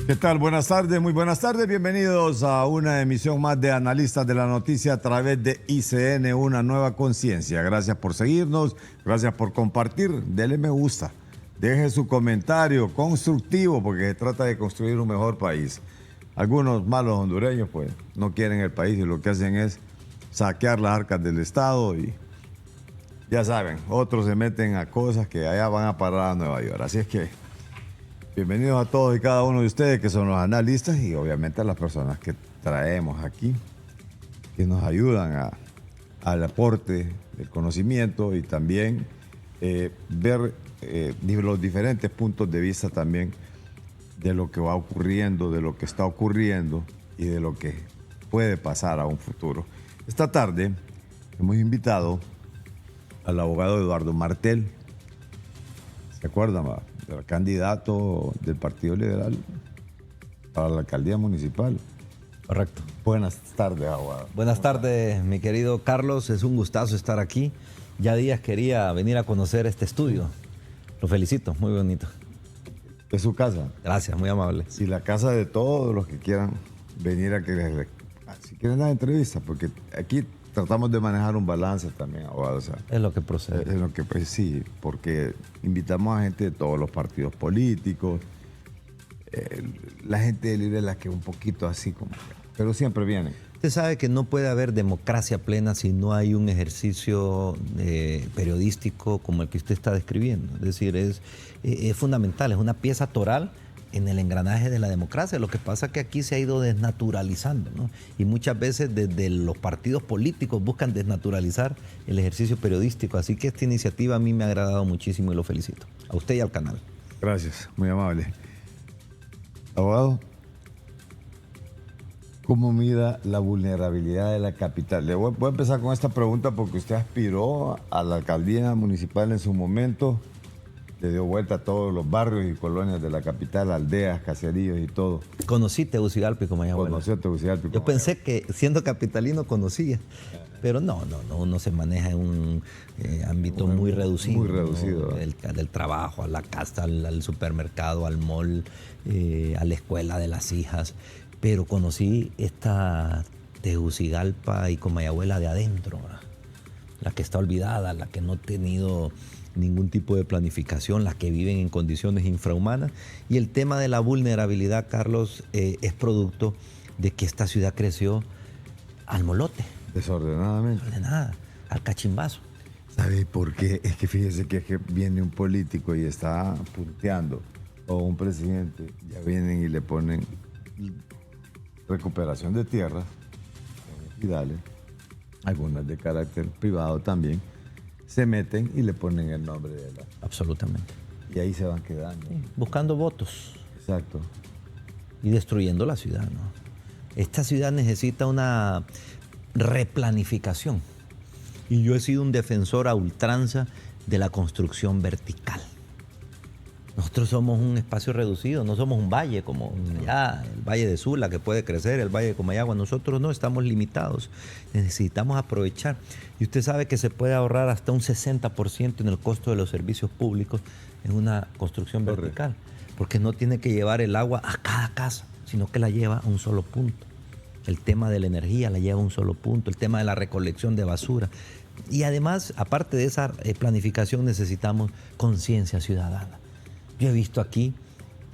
¿Qué tal? Buenas tardes, muy buenas tardes. Bienvenidos a una emisión más de Analistas de la Noticia a través de ICN, una nueva conciencia. Gracias por seguirnos, gracias por compartir. Dele me gusta, deje su comentario constructivo porque se trata de construir un mejor país. Algunos malos hondureños pues no quieren el país y lo que hacen es saquear las arcas del Estado y ya saben, otros se meten a cosas que allá van a parar a Nueva York. Así es que bienvenidos a todos y cada uno de ustedes que son los analistas y obviamente a las personas que traemos aquí, que nos ayudan al aporte del conocimiento y también ver los diferentes puntos de vista también de lo que va ocurriendo, de lo que está ocurriendo y de lo que puede pasar a un futuro. Esta tarde hemos invitado al abogado Eduardo Martel. ¿Se acuerdan, va? El candidato del Partido Liberal para la alcaldía municipal. Correcto. Buenas tardes, abogado. Buenas tardes, mi querido Carlos. Es un gustazo estar aquí. Ya días quería venir a conocer este estudio. Lo felicito, muy bonito. Es su casa. Gracias, muy amable. Y la casa de todos los que quieran venir a que si quieren dar entrevistas, porque aquí tratamos de manejar un balance también, abogado. O sea, Es lo que procede. es lo que, pues, sí, porque invitamos a gente de todos los partidos políticos, la gente de libre la que un poquito así como, pero siempre vienen. Usted sabe que no puede haber democracia plena si no hay un ejercicio periodístico como el que usted está describiendo. Es decir, es fundamental, es una pieza toral en el engranaje de la democracia. Lo que pasa es que aquí se ha ido desnaturalizando, ¿no? Y muchas veces desde los partidos políticos buscan desnaturalizar el ejercicio periodístico. Así que esta iniciativa a mí me ha agradado muchísimo y lo felicito. A usted y al canal. Gracias, muy amable. Abogado, ¿cómo mira la vulnerabilidad de la capital? Le voy a empezar con esta pregunta porque usted aspiró a la alcaldía municipal en su momento. Le dio vuelta a todos los barrios y colonias de la capital, aldeas, caseríos y todo. Conocí Tegucigalpa y Comayagüela. Conoció Tegucigalpa y Yo pensé que siendo capitalino conocía, pero no, uno se maneja en un ámbito muy reducido. Muy reducido. ¿No? Del trabajo, a la casa, al supermercado, al mall, a la escuela de las hijas. Pero conocí esta Tegucigalpa y Comayagüela de adentro, ¿verdad? La que está olvidada, la que no ha tenido ningún tipo de planificación, las que viven en condiciones infrahumanas. Y el tema de la vulnerabilidad, Carlos, es producto de que esta ciudad creció al molote. Desordenadamente. Ordenada, al cachimbazo. ¿Sabe por qué? Es que fíjese que viene un político y está punteando, o un presidente, ya vienen y le ponen recuperación de tierras, ejidales, algunas de carácter privado también, se meten y le ponen el nombre de la... Absolutamente. Y ahí se van quedando. Sí, buscando votos. Exacto. Y destruyendo la ciudad, ¿no? Esta ciudad necesita una replanificación. Y yo he sido un defensor a ultranza de la construcción vertical. Nosotros somos un espacio reducido, no somos un valle como allá, el Valle de Sula, que puede crecer, el Valle de Comayagua. Nosotros no, estamos limitados. Necesitamos aprovechar. Y usted sabe que se puede ahorrar hasta un 60% en el costo de los servicios públicos en una construcción vertical. Porque no tiene que llevar el agua a cada casa, sino que la lleva a un solo punto. El tema de la energía la lleva a un solo punto, el tema de la recolección de basura. Y además, aparte de esa planificación, necesitamos conciencia ciudadana. Yo he visto aquí,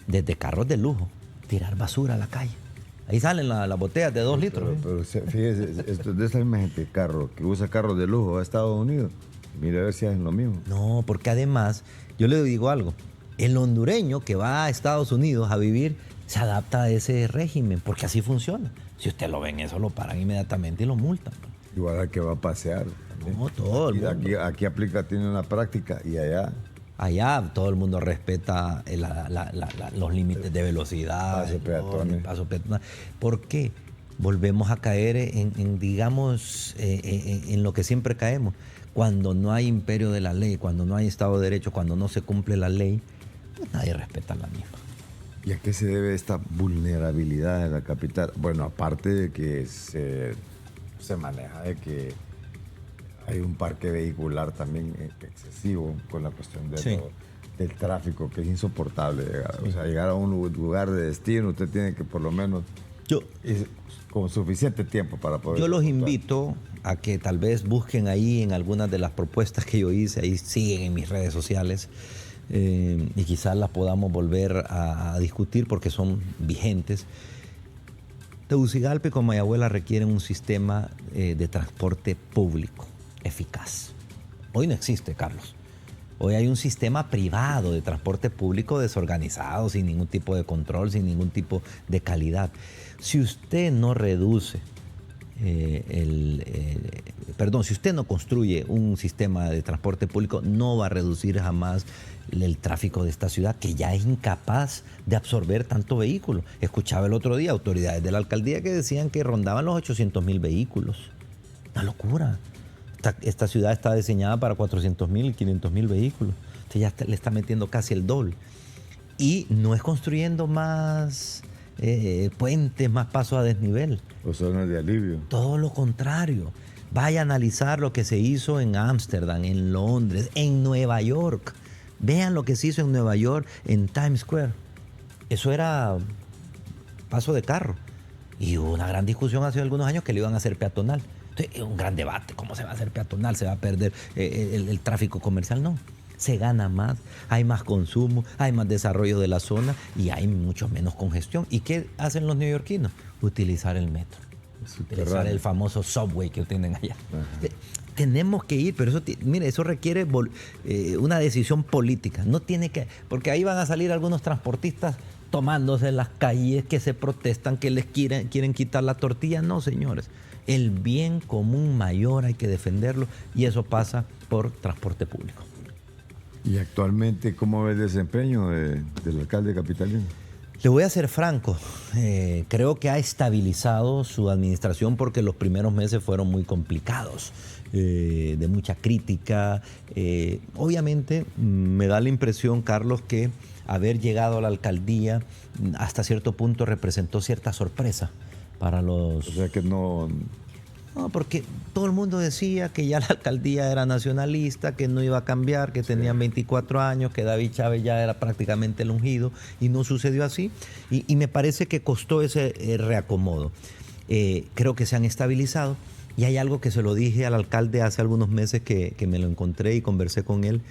desde carros de lujo, tirar basura a la calle. Ahí salen las botellas de 2 litros. Pero fíjese, esto es de esa misma gente que usa carros de lujo a Estados Unidos. Mire a ver si hacen lo mismo. No, porque además, yo le digo algo, el hondureño que va a Estados Unidos a vivir se adapta a ese régimen, porque así funciona. Si usted lo ven, eso lo paran inmediatamente y lo multan. Igual al que va a pasear. También. No, todo el mundo. Aquí aplica, tiene una práctica y allá... Allá todo el mundo respeta los límites de velocidad, Paso peatonal. paso peatonal. ¿Por qué? Volvemos a caer digamos, en lo que siempre caemos. Cuando no hay imperio de la ley, cuando no hay Estado de Derecho, cuando no se cumple la ley, pues nadie respeta la misma. ¿Y a qué se debe esta vulnerabilidad de la capital? Bueno, aparte de que se maneja de que hay un parque vehicular también excesivo con la cuestión de el tráfico, que es insoportable llegar. O sea, llegar a un lugar de destino, usted tiene que por lo menos con suficiente tiempo para poder... Yo los invito a que tal vez busquen ahí en algunas de las propuestas que yo hice, ahí siguen en mis redes sociales, y quizás las podamos volver a discutir porque son vigentes. Tegucigalpa y Comayagüela requieren un sistema de transporte público eficaz. Hoy no existe, Carlos. Hoy hay un sistema privado de transporte público desorganizado, sin ningún tipo de control, sin ningún tipo de calidad. Si usted no reduce, si usted no construye un sistema de transporte público, no va a reducir jamás el tráfico de esta ciudad, que ya es incapaz de absorber tanto vehículo. Escuchaba el otro día autoridades de la alcaldía que decían que rondaban los 800,000 vehículos. Una locura. Esta ciudad está diseñada para 400,000 y 500,000 vehículos. Usted ya le está metiendo casi el doble. Y no es construyendo más puentes, más pasos a desnivel. O zonas de alivio. Todo lo contrario. Vaya a analizar lo que se hizo en Ámsterdam, en Londres, en Nueva York. Vean lo que se hizo en Nueva York, en Times Square. Eso era paso de carro. Y hubo una gran discusión hace algunos años que le iban a hacer peatonal. Entonces, un gran debate. ¿Cómo se va a hacer peatonal? ¿Se va a perder el tráfico comercial? No. Se gana más, hay más consumo, hay más desarrollo de la zona y hay mucho menos congestión. ¿Y qué hacen los neoyorquinos? Utilizar el metro. Utilizar el famoso subway que tienen allá. Ajá. Tenemos que ir, pero eso, mire, eso requiere una decisión política. No tiene que, porque ahí van a salir algunos transportistas tomándose las calles, que se protestan, que les quieren quitar la tortilla. No, señores. El bien común mayor hay que defenderlo y eso pasa por transporte público. ¿Y actualmente cómo ve el desempeño del alcalde capitalino? Le voy a ser franco, creo que ha estabilizado su administración porque los primeros meses fueron muy complicados, de mucha crítica. Obviamente me da la impresión, Carlos, que haber llegado a la alcaldía hasta cierto punto representó cierta sorpresa para los... O sea que no... No, porque todo el mundo decía que ya la alcaldía era nacionalista, que no iba a cambiar, que tenían 24 años, que David Chávez ya era prácticamente el ungido, y no sucedió así. Y me parece que costó ese reacomodo. Creo que se han estabilizado. Y hay algo que se lo dije al alcalde hace algunos meses que me lo encontré y conversé con él.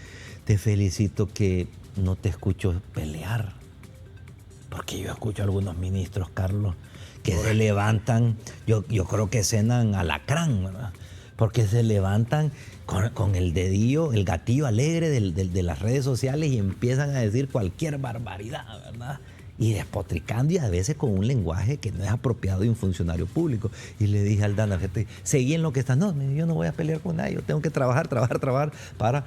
Te felicito que no te escucho pelear. Porque yo escucho a algunos ministros, Carlos, que se levantan, yo creo que cenan alacrán, ¿verdad? Porque se levantan con el dedillo, el gatillo alegre de las redes sociales y empiezan a decir cualquier barbaridad, ¿verdad? Y despotricando y a veces con un lenguaje que no es apropiado de un funcionario público. Y le dije al Dana, seguí en lo que está. No, yo no voy a pelear con nadie, yo tengo que trabajar para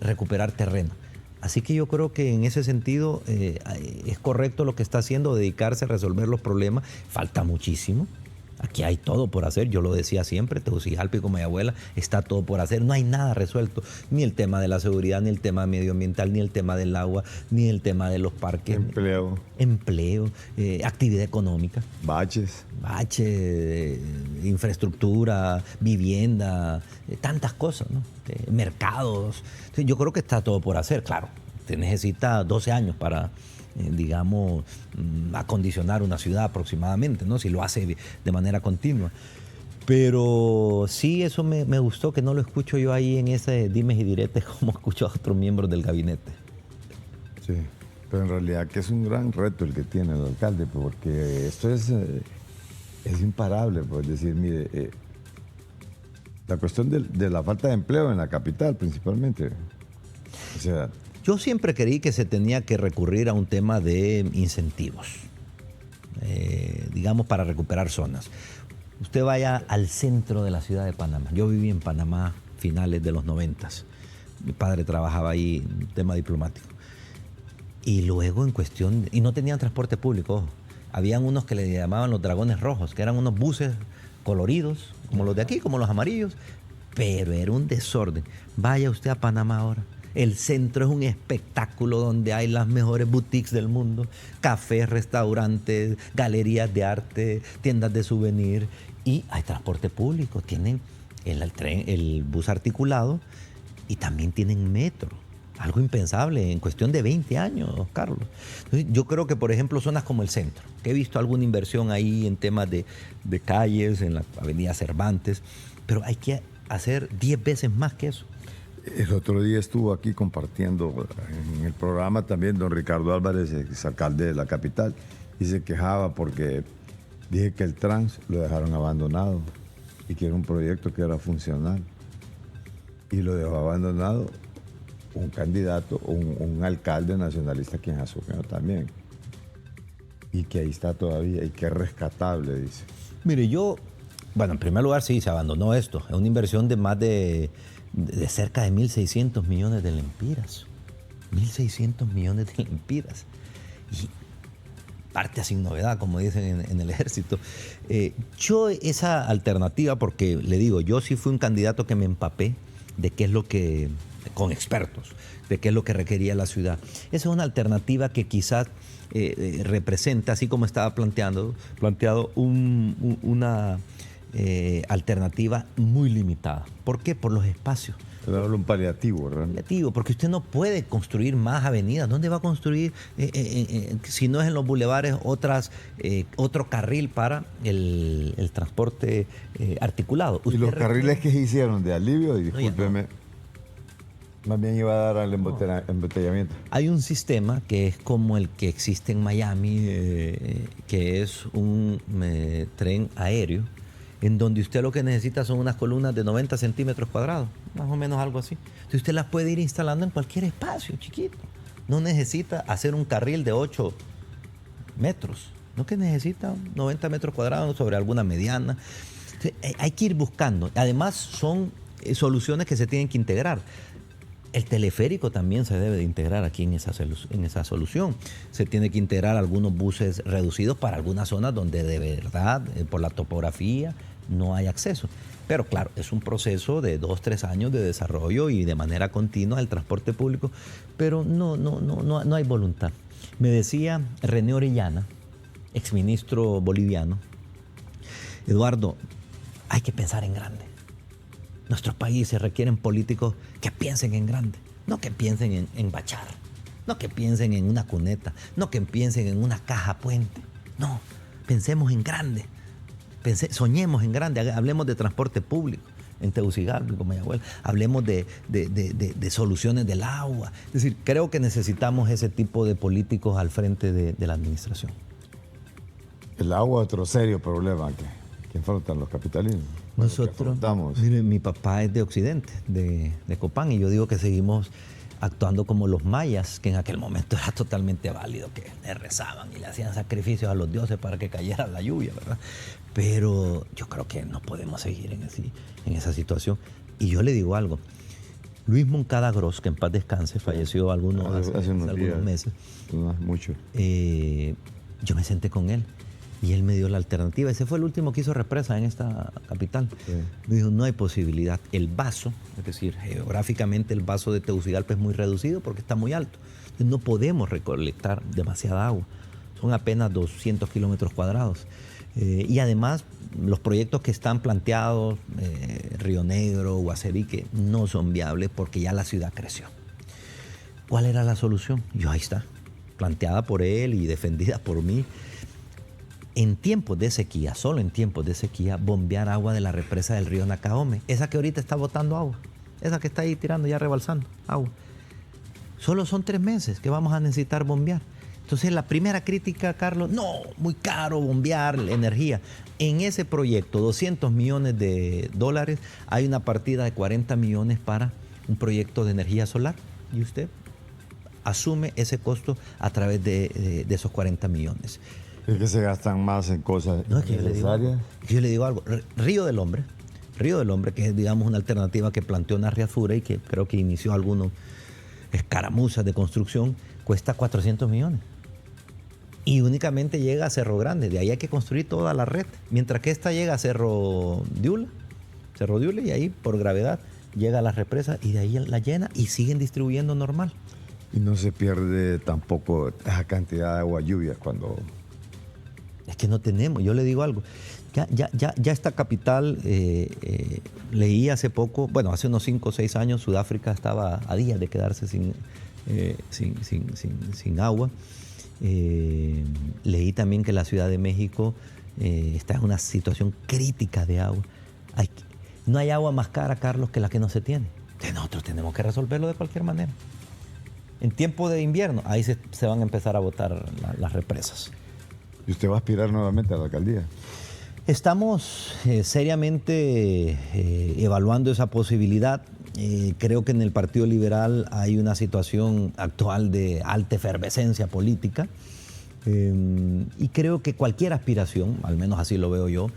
recuperar terreno. Así que yo creo que en ese sentido es correcto lo que está haciendo, dedicarse a resolver los problemas. Falta muchísimo. Aquí hay todo por hacer, yo lo decía siempre, Tegucigalpa y Comayagüela está todo por hacer, no hay nada resuelto, ni el tema de la seguridad, ni el tema medioambiental, ni el tema del agua, ni el tema de los parques. Empleo, actividad económica. Baches, infraestructura, vivienda, tantas cosas, ¿no? Mercados. Entonces, yo creo que está todo por hacer, claro, usted necesita 12 años para... acondicionar una ciudad aproximadamente, ¿no? Si lo hace de manera continua. Pero sí, eso me gustó, que no lo escucho yo ahí en ese dimes y diretes como escucho a otros miembros del gabinete. Sí, pero en realidad que es un gran reto el que tiene el alcalde, porque esto es imparable, pues decir, mire, la cuestión de la falta de empleo en la capital principalmente, o sea... Yo siempre creí que se tenía que recurrir a un tema de incentivos, digamos, para recuperar zonas. Usted vaya al centro de la ciudad de Panamá. Yo viví en Panamá finales de los 90. Mi padre trabajaba ahí en tema diplomático. Y luego en cuestión... Y no tenían transporte público, ojo. Habían unos que le llamaban los dragones rojos, que eran unos buses coloridos, como los de aquí, como los amarillos. Pero era un desorden. Vaya usted a Panamá ahora. El centro es un espectáculo donde hay las mejores boutiques del mundo, cafés, restaurantes, galerías de arte, tiendas de souvenir y hay transporte público. Tienen el bus articulado y también tienen metro. Algo impensable en cuestión de 20 años, Carlos. Entonces, yo creo que, por ejemplo, zonas como el centro, que he visto alguna inversión ahí en temas de calles, en la avenida Cervantes, pero hay que hacer 10 veces más que eso. El otro día estuvo aquí compartiendo en el programa también don Ricardo Álvarez, exalcalde de la capital, y se quejaba porque dije que el trans lo dejaron abandonado y que era un proyecto que era funcional. Y lo dejó abandonado un candidato, un alcalde nacionalista quien asumió también. Y que ahí está todavía y que es rescatable, dice. Mire, bueno, en primer lugar sí, se abandonó esto. Es una inversión de más de cerca de 1.600 millones de lempiras. 1.600 millones de lempiras. Y parte sin novedad, como dicen en el ejército. Yo esa alternativa, porque le digo, yo sí fui un candidato que me empapé de qué es lo que, con expertos, de qué es lo que requería la ciudad. Esa es una alternativa que quizás representa, así como estaba planteado una alternativa muy limitada. ¿Por qué? Por los espacios. Pero hablo un paliativo, ¿verdad? Paliativo, porque usted no puede construir más avenidas. ¿Dónde va a construir, si no es en los bulevares, otro carril para el transporte articulado? ¿Y los carriles que se hicieron de alivio? Y discúlpeme, más bien iba a dar al embotellamiento. Hay un sistema que es como el que existe en Miami, que es un tren aéreo, en donde usted lo que necesita son unas columnas de 90 centímetros cuadrados, más o menos algo así. Entonces usted las puede ir instalando en cualquier espacio chiquito. No necesita hacer un carril de 8 metros, no, que necesita 90 metros cuadrados sobre alguna mediana. Entonces, hay que ir buscando. Además, son soluciones que se tienen que integrar. El teleférico también se debe de integrar aquí en esa solución. Se tiene que integrar algunos buses reducidos para algunas zonas donde de verdad, por la topografía, no hay acceso. Pero claro, es un proceso de 2-3 años de desarrollo y de manera continua del transporte público, pero no hay voluntad. Me decía René Orellana, exministro boliviano, Eduardo, hay que pensar en grande. Nuestros países requieren políticos que piensen en grande, no que piensen en bachar, no que piensen en una cuneta, no que piensen en una caja puente. No, pensemos en grande, soñemos en grande, hablemos de transporte público en Tegucigalpa, como mi abuela, hablemos de soluciones del agua. Es decir, creo que necesitamos ese tipo de políticos al frente de la administración. El agua es otro serio problema que enfrentan los capitalinos. Nosotros, mire, mi papá es de Occidente, de Copán, y yo digo que seguimos actuando como los mayas, que en aquel momento era totalmente válido, que le rezaban y le hacían sacrificios a los dioses para que cayera la lluvia, ¿verdad? Pero yo creo que no podemos seguir en esa situación. Y yo le digo algo, Luis Moncada Gros, que en paz descanse, falleció hace algunos meses. No, mucho. Yo me senté con él. Y él me dio la alternativa. Ese fue el último que hizo represa en esta capital. Sí. Me dijo, no hay posibilidad. El vaso, es decir, geográficamente el vaso de Tegucigalpa es muy reducido porque está muy alto. Entonces no podemos recolectar demasiada agua. Son apenas 200 kilómetros cuadrados. Y además, los proyectos que están planteados, Río Negro, Guaserique, no son viables porque ya la ciudad creció. ¿Cuál era la solución? Yo, ahí está, planteada por él y defendida por mí. En tiempos de sequía, solo en tiempos de sequía, bombear agua de la represa del río Nacaome. Esa que ahorita está botando agua. Esa que está ahí tirando, ya rebalsando agua. Solo son 3 meses que vamos a necesitar bombear. Entonces, la primera crítica, Carlos, no, muy caro bombear energía. En ese proyecto, $200 millones, hay una partida de 40 millones para un proyecto de energía solar. Y usted asume ese costo a través de esos 40 millones. Es que se gastan más en cosas necesarias. Yo le digo algo. Río del Hombre, que es, digamos, una alternativa que planteó Narriafura y que creo que inició algunos escaramuzas de construcción, cuesta 400 millones. Y únicamente llega a Cerro Grande. De ahí hay que construir toda la red. Mientras que esta llega a Cerro Diula, y ahí, por gravedad, llega a la represa y de ahí la llena y siguen distribuyendo normal. Y no se pierde tampoco esa cantidad de agua lluvia cuando Es que no tenemos. Yo le digo algo. Ya esta capital, leí hace poco, bueno, hace unos 5 o 6 años, Sudáfrica estaba a días de quedarse sin agua. Leí también que la Ciudad de México está en una situación crítica de agua. No hay agua más cara, Carlos, que la que no se tiene. Entonces nosotros tenemos que resolverlo de cualquier manera. En tiempo de invierno, ahí se van a empezar a botar las represas. ¿Y usted va a aspirar nuevamente a la alcaldía? Estamos seriamente evaluando esa posibilidad. Creo que en el Partido Liberal hay una situación actual de alta efervescencia política y creo que cualquier aspiración, al menos así lo veo yo,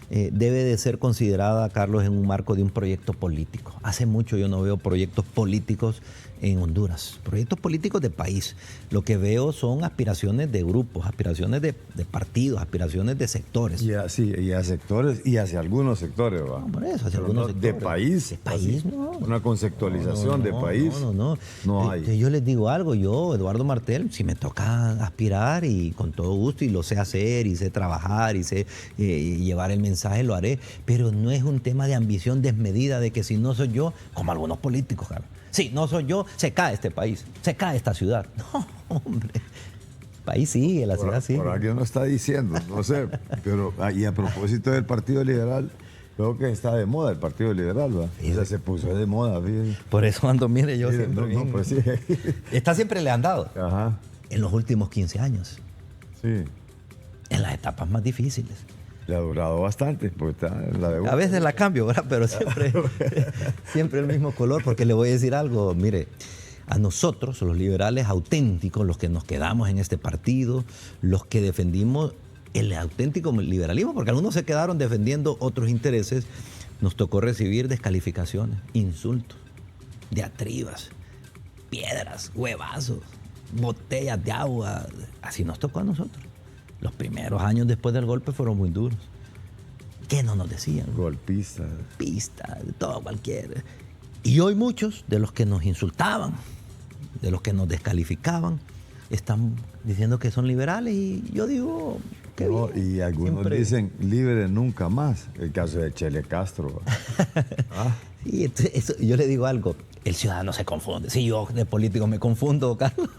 debe de ser considerada, Carlos, en un marco de un proyecto político. Hace mucho yo no veo proyectos políticos en Honduras, proyectos políticos de país. Lo que veo son aspiraciones de grupos, aspiraciones de partidos, aspiraciones de sectores. Y a sectores y hacia algunos sectores, ¿va? No, por eso, hacia algunos sectores. De país. De país, no. Una conceptualización de país. No hay. Yo les digo algo, yo, Eduardo Martel, si me toca aspirar y con todo gusto, y lo sé hacer, y sé trabajar, y sé llevar el mensaje, lo haré. Pero no es un tema de ambición desmedida de que si no soy yo, como algunos políticos, Carlos. Sí, no soy yo, se cae este país, se cae esta ciudad. No, hombre. El país sigue, la ciudad sigue. Por alguien no está diciendo, no sé. Pero, y a propósito del Partido Liberal, veo que está de moda el Partido Liberal, ¿va? Sí, o sea, se puso de moda, fíjate. Por eso ando, mire, yo Mire, siempre bien. pues sí. Esta siempre le han dado. Ajá. En los últimos 15 años. Sí. En las etapas más difíciles. Le ha durado bastante, porque está en la de... A veces la cambio, ¿verdad? Pero siempre el mismo color, porque le voy a decir algo. Mire, a nosotros, los liberales auténticos, los que nos quedamos en este partido, los que defendimos el auténtico liberalismo, porque algunos se quedaron defendiendo otros intereses, nos tocó recibir descalificaciones, insultos, diatribas, piedras, huevazos, botellas de agua. Así nos tocó a nosotros. Los primeros años después del golpe fueron muy duros. ¿Qué no nos decían? Golpistas. Pistas, de todo, cualquier. Y hoy muchos de los que nos insultaban, de los que nos descalificaban, están diciendo que son liberales y yo digo, qué No, bien. y algunos Siempre dicen libre nunca más. El caso de Chele Castro. ¿Ah? Sí, eso, yo le digo algo, el ciudadano se confunde. Si yo de político me confundo, Carlos,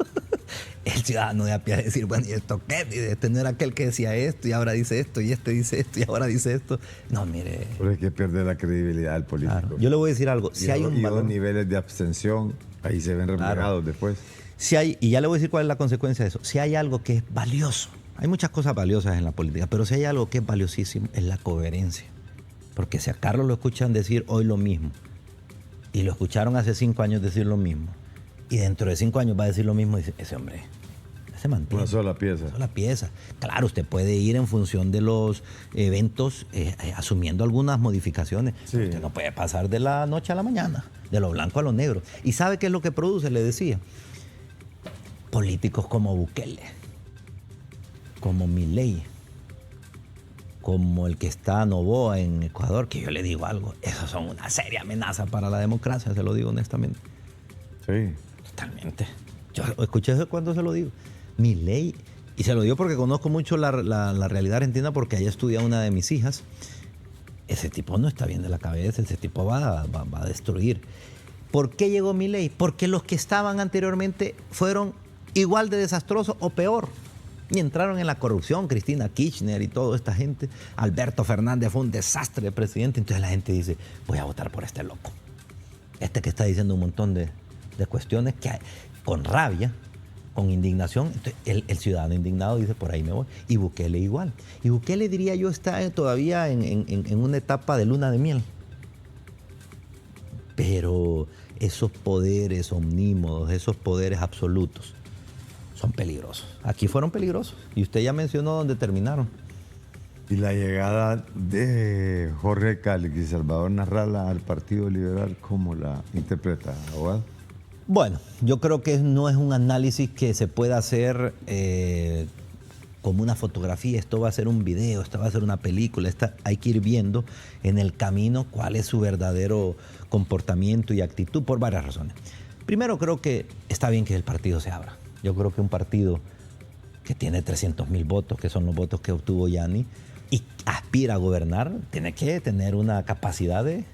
el ciudadano de a pie a decir, bueno, ¿y esto qué? Este no era aquel que decía esto y ahora dice esto, y este dice esto y ahora dice esto. No, mire. Pero es que pierde la credibilidad del político. Claro. Yo le voy a decir algo. Si hay un valor, los niveles de abstención, ahí se ven reflejados después. Si hay, y ya le voy a decir cuál es la consecuencia de eso. Si hay algo que es valioso, hay muchas cosas valiosas en la política, pero si hay algo que es valiosísimo, es la coherencia. Porque si a Carlos lo escuchan decir hoy lo mismo, y lo escucharon hace 5 años decir lo mismo, y dentro de 5 años va a decir lo mismo, dice, ese hombre se mantiene. Una sola pieza. Una sola pieza. Claro, usted puede ir en función de los eventos asumiendo algunas modificaciones. Sí. Usted no puede pasar de la noche a la mañana, de lo blanco a lo negro. ¿Y sabe qué es lo que produce? Le decía. Políticos como Bukele, como Milei, como el que está Noboa en Ecuador, que yo le digo algo, esos son una seria amenaza para la democracia, se lo digo honestamente. Sí. Totalmente. Yo escuché eso cuando se lo digo. Milei, y se lo digo porque conozco mucho la realidad argentina porque allá estudia una de mis hijas. Ese tipo no está bien de la cabeza, ese tipo va a destruir. ¿Por qué llegó Milei? Porque los que estaban anteriormente fueron igual de desastrosos o peor. Y entraron en la corrupción, Cristina Kirchner y toda esta gente. Alberto Fernández fue un desastre de presidente. Entonces la gente dice, voy a votar por este loco. Este que está diciendo un montón de cuestiones que con rabia, con indignación. Entonces, el ciudadano indignado dice, por ahí me voy. Y Bukele igual. Y Bukele, diría yo, está todavía en una etapa de luna de miel. Pero esos poderes omnímodos, esos poderes absolutos, son peligrosos. Aquí fueron peligrosos. Y usted ya mencionó dónde terminaron. Y la llegada de Jorge Calix y Salvador Narrala al Partido Liberal, ¿cómo la interpreta, abogado? Bueno, yo creo que no es un análisis que se pueda hacer como una fotografía. Esto va a ser un video, esto va a ser una película. Hay que ir viendo en el camino cuál es su verdadero comportamiento y actitud por varias razones. Primero, creo que está bien que el partido se abra. Yo creo que un partido que tiene 300.000 votos, que son los votos que obtuvo Yanni, y aspira a gobernar, tiene que tener una capacidad de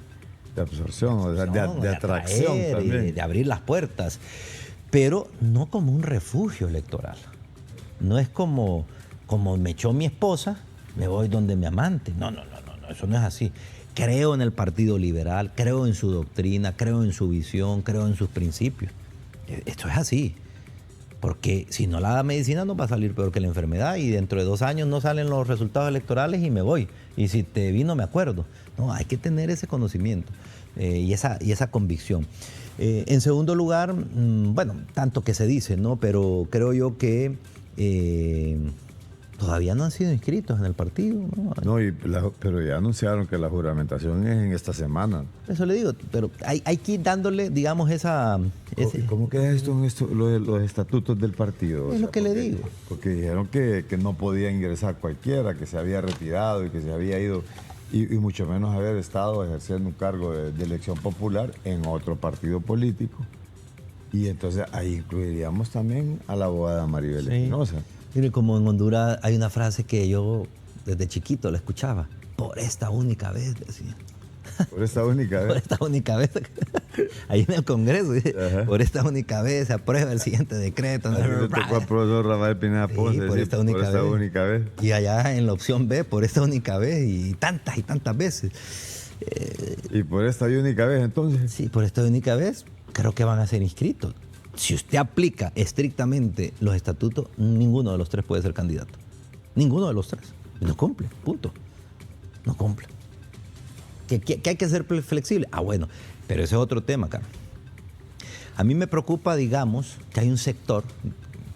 absorción, o sea, de atracción atraer también. y de abrir las puertas, pero no como un refugio electoral. No es como me echó mi esposa, me voy donde mi amante. No, eso no es así. Creo en el Partido Liberal, creo en su doctrina, creo en su visión, creo en sus principios. Esto es así. Porque si no, la medicina nos va a salir peor que la enfermedad y dentro de 2 años no salen los resultados electorales y me voy. Y si te vi no me acuerdo. No, hay que tener ese conocimiento y esa convicción. En segundo lugar, bueno, tanto que se dice, ¿no? Pero creo yo que todavía no han sido inscritos en el partido, ¿no? No, pero ya anunciaron que la juramentación es en esta semana. Eso le digo, pero hay que ir dándole, digamos, ¿Cómo queda esto en los estatutos del partido? Es lo que le digo. Porque dijeron que no podía ingresar cualquiera, que se había retirado y que se había ido, y mucho menos haber estado ejerciendo un cargo de elección popular en otro partido político. Y entonces ahí incluiríamos también a la abogada Maribel Espinosa. Mire, como en Honduras hay una frase que yo desde chiquito la escuchaba. Por esta única vez, decía. Por esta única vez. Por esta única vez. Ahí en el Congreso. Ajá. Por esta única vez se aprueba el siguiente decreto. Ahí le tocó al profesor Rafael Pineda Ponce por esta única vez. Y allá en la opción B, por esta única vez y tantas veces. ¿Y por esta única vez entonces? Sí, por esta única vez creo que van a ser inscritos. Si usted aplica estrictamente los estatutos, ninguno de los 3 puede ser candidato. Ninguno de los 3. No cumple, punto. No cumple. ¿Que hay que ser flexible? Ah, bueno, pero ese es otro tema, Carlos. A mí me preocupa, digamos, que hay un sector,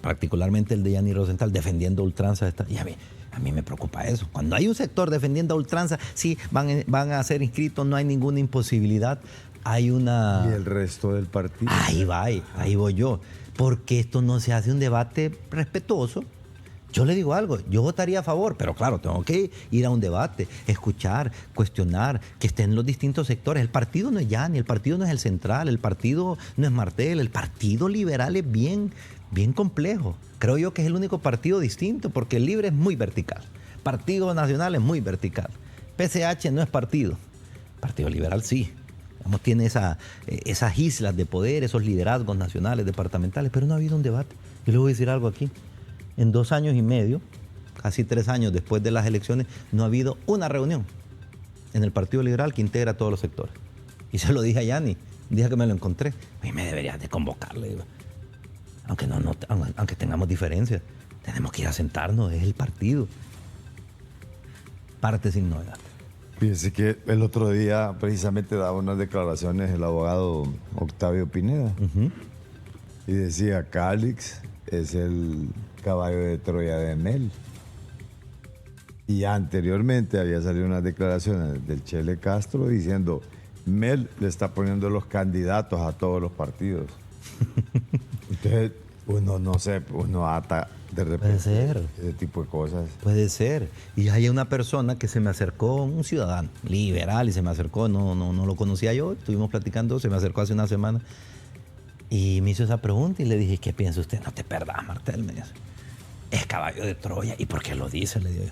particularmente el de Yanni Rosenthal, defendiendo a ultranza. Y a mí me preocupa eso. Cuando hay un sector defendiendo a ultranza, sí, van a ser inscritos, no hay ninguna imposibilidad. Hay una... ¿Y el resto del partido? Ahí voy yo. Porque esto no se hace un debate respetuoso. Yo le digo algo, yo votaría a favor, pero claro, tengo que ir a un debate, escuchar, cuestionar, que estén los distintos sectores. El partido no es Yanni, el partido no es el central, el partido no es Martel, el partido liberal es bien complejo. Creo yo que es el único partido distinto, porque el Libre es muy vertical. Partido Nacional es muy vertical. PCH no es partido. Partido Liberal sí. Tiene esas islas de poder, esos liderazgos nacionales, departamentales, pero no ha habido un debate. Yo le voy a decir algo aquí. En 2 años y medio, casi 3 años después de las elecciones, no ha habido una reunión en el Partido Liberal que integra a todos los sectores. Y se lo dije a Yanni, un día que me lo encontré. A mí me deberías de convocarle, digo. Aunque tengamos diferencias, tenemos que ir a sentarnos, es el partido. Parte sin novedad. Fíjese que el otro día precisamente daba unas declaraciones el abogado Octavio Pineda. Y decía, Calix es el caballo de Troya de Mel. Y ya anteriormente había salido unas declaraciones del Chele Castro diciendo, Mel le está poniendo los candidatos a todos los partidos. Entonces, uno ata de repente. Puede ser. Ese tipo de cosas. Puede ser. Y hay una persona que se me acercó, un ciudadano liberal, y se me acercó, no lo conocía yo, estuvimos platicando, se me acercó hace una semana y me hizo esa pregunta y le dije, ¿qué piensa usted? No te perdás, Martel, me dice. Es caballo de Troya. ¿Y por qué lo dice? Le digo yo.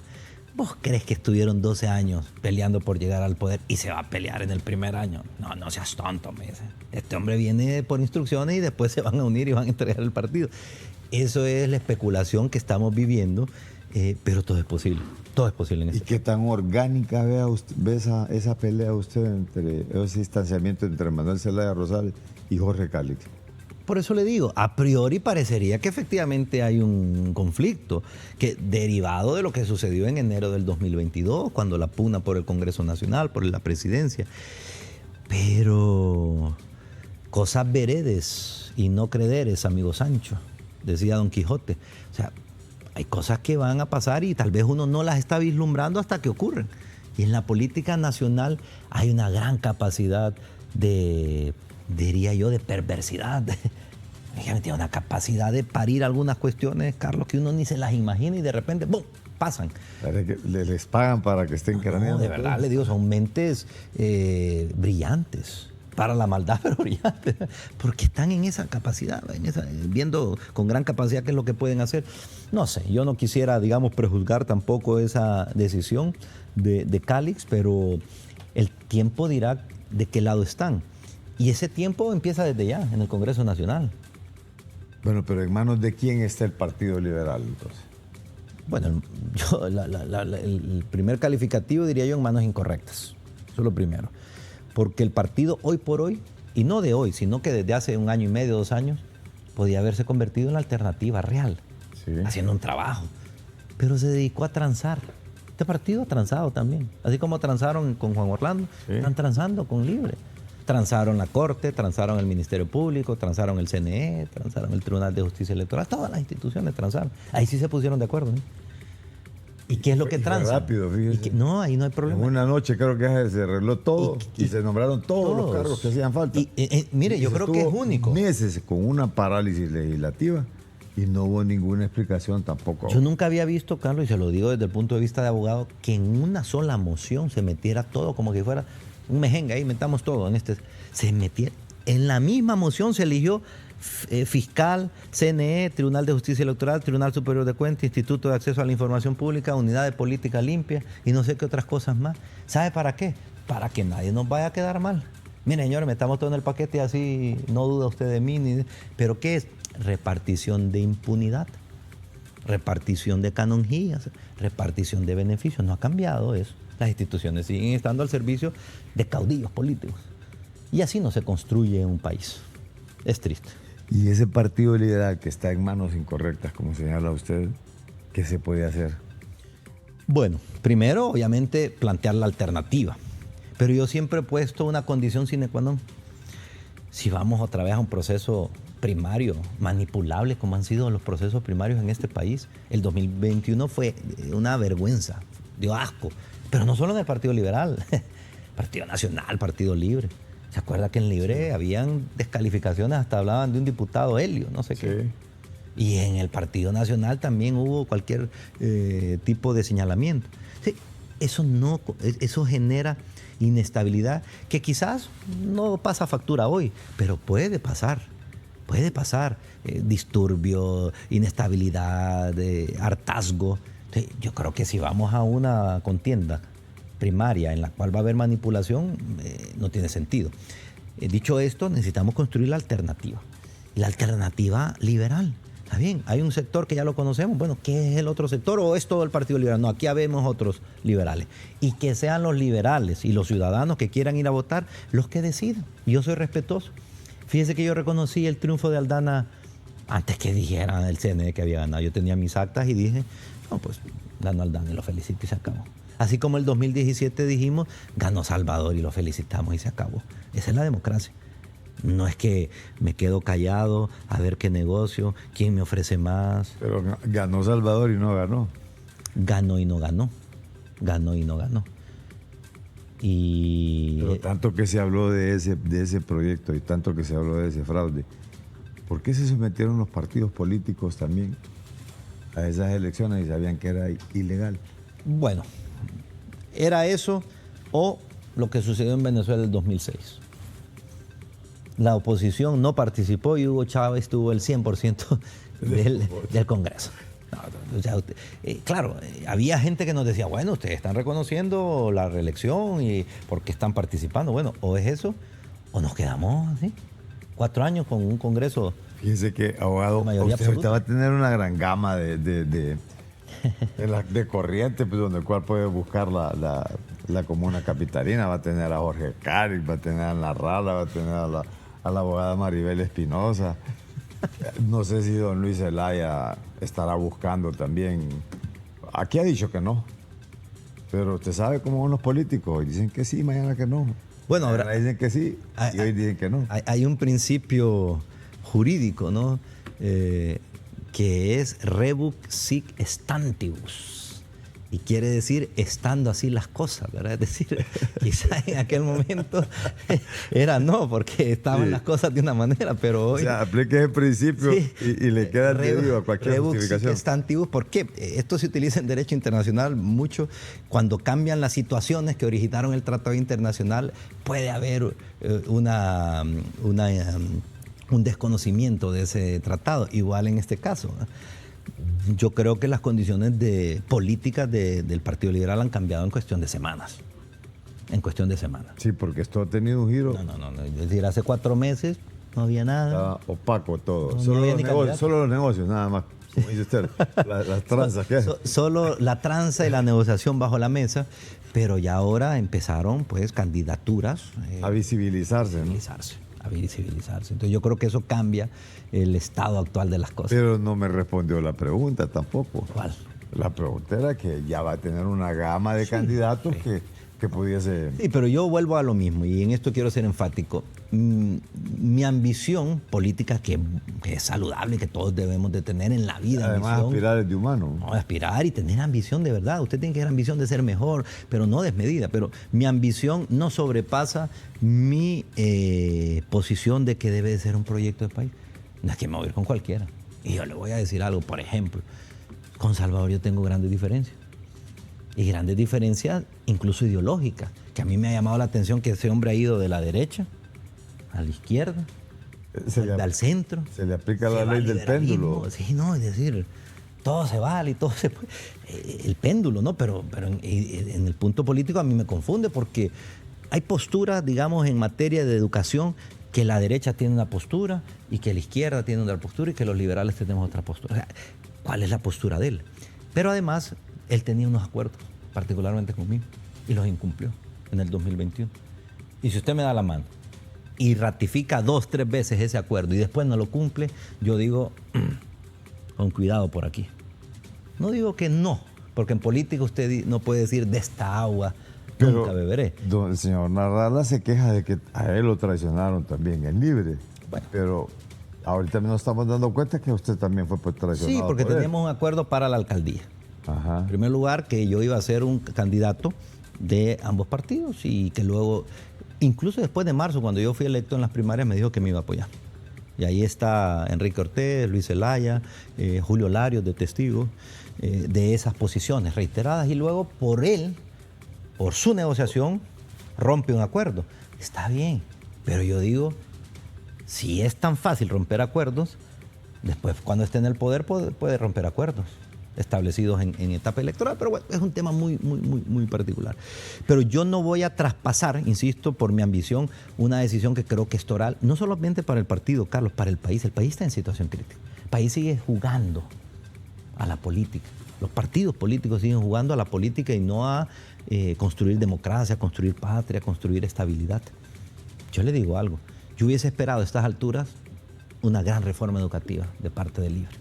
¿Vos crees que estuvieron 12 años peleando por llegar al poder y se va a pelear en el primer año? No seas tonto, me dice. Este hombre viene por instrucciones y después se van a unir y van a entregar el partido. Eso es la especulación que estamos viviendo, pero todo es posible. Todo es posible en ¿Y este qué tan orgánica ve esa pelea usted entre ese distanciamiento entre Manuel Zelaya Rosales y Jorge Calix? Por eso le digo, a priori parecería que efectivamente hay un conflicto que derivado de lo que sucedió en enero del 2022, cuando la pugna por el Congreso Nacional, por la presidencia. Pero cosas veredes y no crederes, amigo Sancho, decía Don Quijote. O sea, hay cosas que van a pasar y tal vez uno no las está vislumbrando hasta que ocurren. Y en la política nacional hay una gran capacidad de, diría yo, de perversidad. Tiene una capacidad de parir algunas cuestiones, Carlos, que uno ni se las imagina y de repente, ¡bum!, pasan. Les pagan para que estén craneando. De verdad, le digo, son mentes brillantes. para la maldad, pero brillante, porque están en esa capacidad, viendo con gran capacidad qué es lo que pueden hacer. No sé, yo no quisiera, digamos, prejuzgar tampoco esa decisión de Calix, pero el tiempo dirá de qué lado están. Y ese tiempo empieza desde ya, en el Congreso Nacional. Bueno, pero ¿en manos de quién está el Partido Liberal, entonces? Bueno, el primer calificativo diría yo en manos incorrectas. Eso es lo primero. Porque el partido hoy por hoy, y no de hoy, sino que desde hace 1 año y medio, 2 años, podía haberse convertido en la alternativa real, sí, haciendo un trabajo. Pero se dedicó a transar. Este partido ha transado también. Así como transaron con Juan Orlando, sí, están transando con Libre. Transaron la Corte, transaron el Ministerio Público, transaron el CNE, transaron el Tribunal de Justicia Electoral, todas las instituciones transaron. Ahí sí se pusieron de acuerdo, ¿no? ¿Y qué es lo que transan? Rápido, fíjese. No, ahí no hay problema. En una noche creo que se arregló todo y se nombraron todos los cargos que hacían falta. Mire, yo creo que es único. Meses con una parálisis legislativa y no hubo ninguna explicación tampoco. Yo nunca había visto, Carlos, y se lo digo desde el punto de vista de abogado, que en una sola moción se metiera todo como que fuera un mejenga, ahí metamos todo. Se metiera. En la misma moción se eligió fiscal, CNE, Tribunal de Justicia Electoral, Tribunal Superior de Cuentas, Instituto de Acceso a la Información Pública, Unidad de Política Limpia y no sé qué otras cosas más. ¿Sabe para qué? Para que nadie nos vaya a quedar mal. Miren, señores, metamos todo en el paquete y así no duda usted de mí. ¿Pero qué es? Repartición de impunidad, repartición de canonjías, repartición de beneficios. No ha cambiado eso. Las instituciones siguen estando al servicio de caudillos políticos. Y así no se construye un país. Es triste. Y ese Partido Liberal que está en manos incorrectas, como señala usted, ¿qué se puede hacer? Bueno, primero, obviamente, plantear la alternativa. Pero yo siempre he puesto una condición sine qua non. Si vamos otra vez a un proceso primario, manipulable, como han sido los procesos primarios en este país, el 2021 fue una vergüenza, dio asco. Pero no solo en el Partido Liberal, Partido Nacional, Partido Libre. ¿Se acuerda que en Libre habían descalificaciones, hasta hablaban de un diputado Helio, no sé qué? Sí. Y en el Partido Nacional también hubo cualquier tipo de señalamiento. Sí, eso genera inestabilidad que quizás no pasa factura hoy, pero puede pasar. Puede pasar disturbio, inestabilidad, hartazgo. Sí, yo creo que si vamos a una contienda primaria en la cual va a haber manipulación, no tiene sentido. Dicho esto, necesitamos construir la alternativa. Y la alternativa liberal. Está bien, hay un sector que ya lo conocemos. Bueno, ¿qué es el otro sector o es todo el Partido Liberal? No, aquí habemos otros liberales. Y que sean los liberales y los ciudadanos que quieran ir a votar los que decidan. Yo soy respetuoso. Fíjese que yo reconocí el triunfo de Aldana antes que dijeran el CNE que había ganado. Yo tenía mis actas y dije, no, pues ganó Aldana y lo felicito y se acabó. Así como el 2017 dijimos, ganó Salvador y lo felicitamos y se acabó. Esa es la democracia. No es que me quedo callado a ver qué negocio, quién me ofrece más. Pero ganó Salvador y no ganó. Ganó y no ganó. Ganó y no ganó. Pero tanto que se habló de ese proyecto y tanto que se habló de ese fraude, ¿por qué se sometieron los partidos políticos también a esas elecciones y sabían que era ilegal? Bueno, era eso o lo que sucedió en Venezuela en el 2006. La oposición no participó y Hugo Chávez tuvo el 100% del Congreso. No, o sea, claro, había gente que nos decía, bueno, ustedes están reconociendo la reelección y por qué están participando. Bueno, o es eso o nos quedamos así, 4 años con un Congreso. Fíjese que, abogado, usted va a tener una gran gama de corrientes, pues, donde el cual puede buscar la comuna capitalina. Va a tener a Jorge Cáriz, va a tener a la Rala, va a tener a la abogada Maribel Espinosa. No sé si don Luis Zelaya estará buscando también. Aquí ha dicho que no, pero usted sabe cómo son los políticos. Hoy dicen que sí, mañana que no. Bueno, ahora dicen que sí y hoy dicen que no. Hay un principio jurídico, ¿no? Que es rebus sic stantibus. Y quiere decir estando así las cosas, ¿verdad? Es decir, quizás en aquel momento era no, porque estaban las cosas de una manera, pero hoy... O sea, aplique ese principio y le queda a cualquier justificación. Stantivus, ¿por qué? Esto se utiliza en derecho internacional mucho. Cuando cambian las situaciones que originaron el tratado internacional, puede haber un desconocimiento de ese tratado, igual en este caso, ¿no? Yo creo que las condiciones políticas del Partido Liberal han cambiado en cuestión de semanas. En cuestión de semanas. Sí, porque esto ha tenido un giro. No. Es decir, hace 4 meses no había nada. Estaba opaco todo. No Solo había los negocios, nada más. Como dice usted, las tranzas. ¿Qué? Solo la tranza y la negociación bajo la mesa, pero ya ahora empezaron pues candidaturas. A visibilizarse, a visibilizarse. Entonces yo creo que eso cambia el estado actual de las cosas. Pero no me respondió la pregunta tampoco. ¿Cuál? La pregunta era que ya va a tener una gama de candidatos que pudiese... Sí, pero yo vuelvo a lo mismo y en esto quiero ser enfático. Mi ambición política, que es saludable, que todos debemos de tener en la vida. Además, aspirar es de humano. No, aspirar y tener ambición de verdad. Usted tiene que tener ambición de ser mejor, pero no desmedida. Pero mi ambición no sobrepasa mi posición de que debe de ser un proyecto de país. No es que me voy a ir con cualquiera. Y yo le voy a decir algo, por ejemplo, con Salvador yo tengo grandes diferencias. Y grandes diferencias incluso ideológicas, que a mí me ha llamado la atención que ese hombre ha ido de la derecha a la izquierda, al centro. Se le aplica la ley del péndulo. Sí, no, es decir, todo se vale y todo se puede. El péndulo, ¿no? Pero en el punto político a mí me confunde porque hay posturas, digamos, en materia de educación que la derecha tiene una postura y que la izquierda tiene otra postura y que los liberales tenemos otra postura. O sea, ¿cuál es la postura de él? Pero además, él tenía unos acuerdos, particularmente conmigo, y los incumplió en el 2021. Y si usted me da la mano y ratifica 2, 3 veces ese acuerdo y después no lo cumple, yo digo, con cuidado por aquí. No digo que no, porque en política usted no puede decir de esta agua nunca beberé. El señor Narrala se queja de que a él lo traicionaron también, es libre. Bueno. Pero ahorita nos estamos dando cuenta que usted también fue traicionado. Sí, porque teníamos un acuerdo para la alcaldía. Ajá. En primer lugar, que yo iba a ser un candidato de ambos partidos y que luego, incluso después de marzo, cuando yo fui electo en las primarias, me dijo que me iba a apoyar. Y ahí está Enrique Ortiz, Luis Zelaya, Julio Larios de testigos de esas posiciones reiteradas. Y luego por él, por su negociación, rompe un acuerdo. Está bien, pero yo digo, si es tan fácil romper acuerdos, después cuando esté en el poder puede romper acuerdos establecidos en etapa electoral, pero bueno, es un tema muy particular. Pero yo no voy a traspasar, insisto, por mi ambición, una decisión que creo que es toral, no solamente para el partido, Carlos, para el país. El país está en situación crítica. El país sigue jugando a la política. Los partidos políticos siguen jugando a la política y no a construir democracia, construir patria, construir estabilidad. Yo le digo algo, yo hubiese esperado a estas alturas una gran reforma educativa de parte del LIBRE.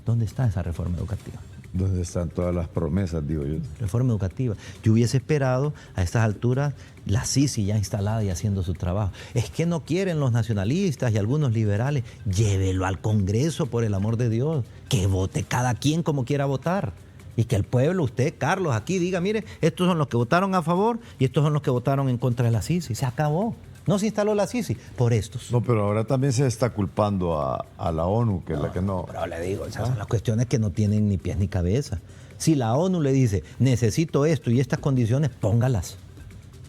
¿Dónde está esa reforma educativa? ¿Dónde están todas las promesas, digo yo? Reforma educativa. Yo hubiese esperado a estas alturas la CICI ya instalada y haciendo su trabajo. Es que no quieren los nacionalistas y algunos liberales. Llévelo al Congreso, por el amor de Dios. Que vote cada quien como quiera votar. Y que el pueblo, usted, Carlos, aquí diga, mire, estos son los que votaron a favor y estos son los que votaron en contra de la CICI. Se acabó. No se instaló la CICI por estos. No, pero ahora también se está culpando a la ONU, que es la que no... Pero le digo, esas son las cuestiones que no tienen ni pies ni cabeza. Si la ONU le dice, necesito esto y estas condiciones, póngalas.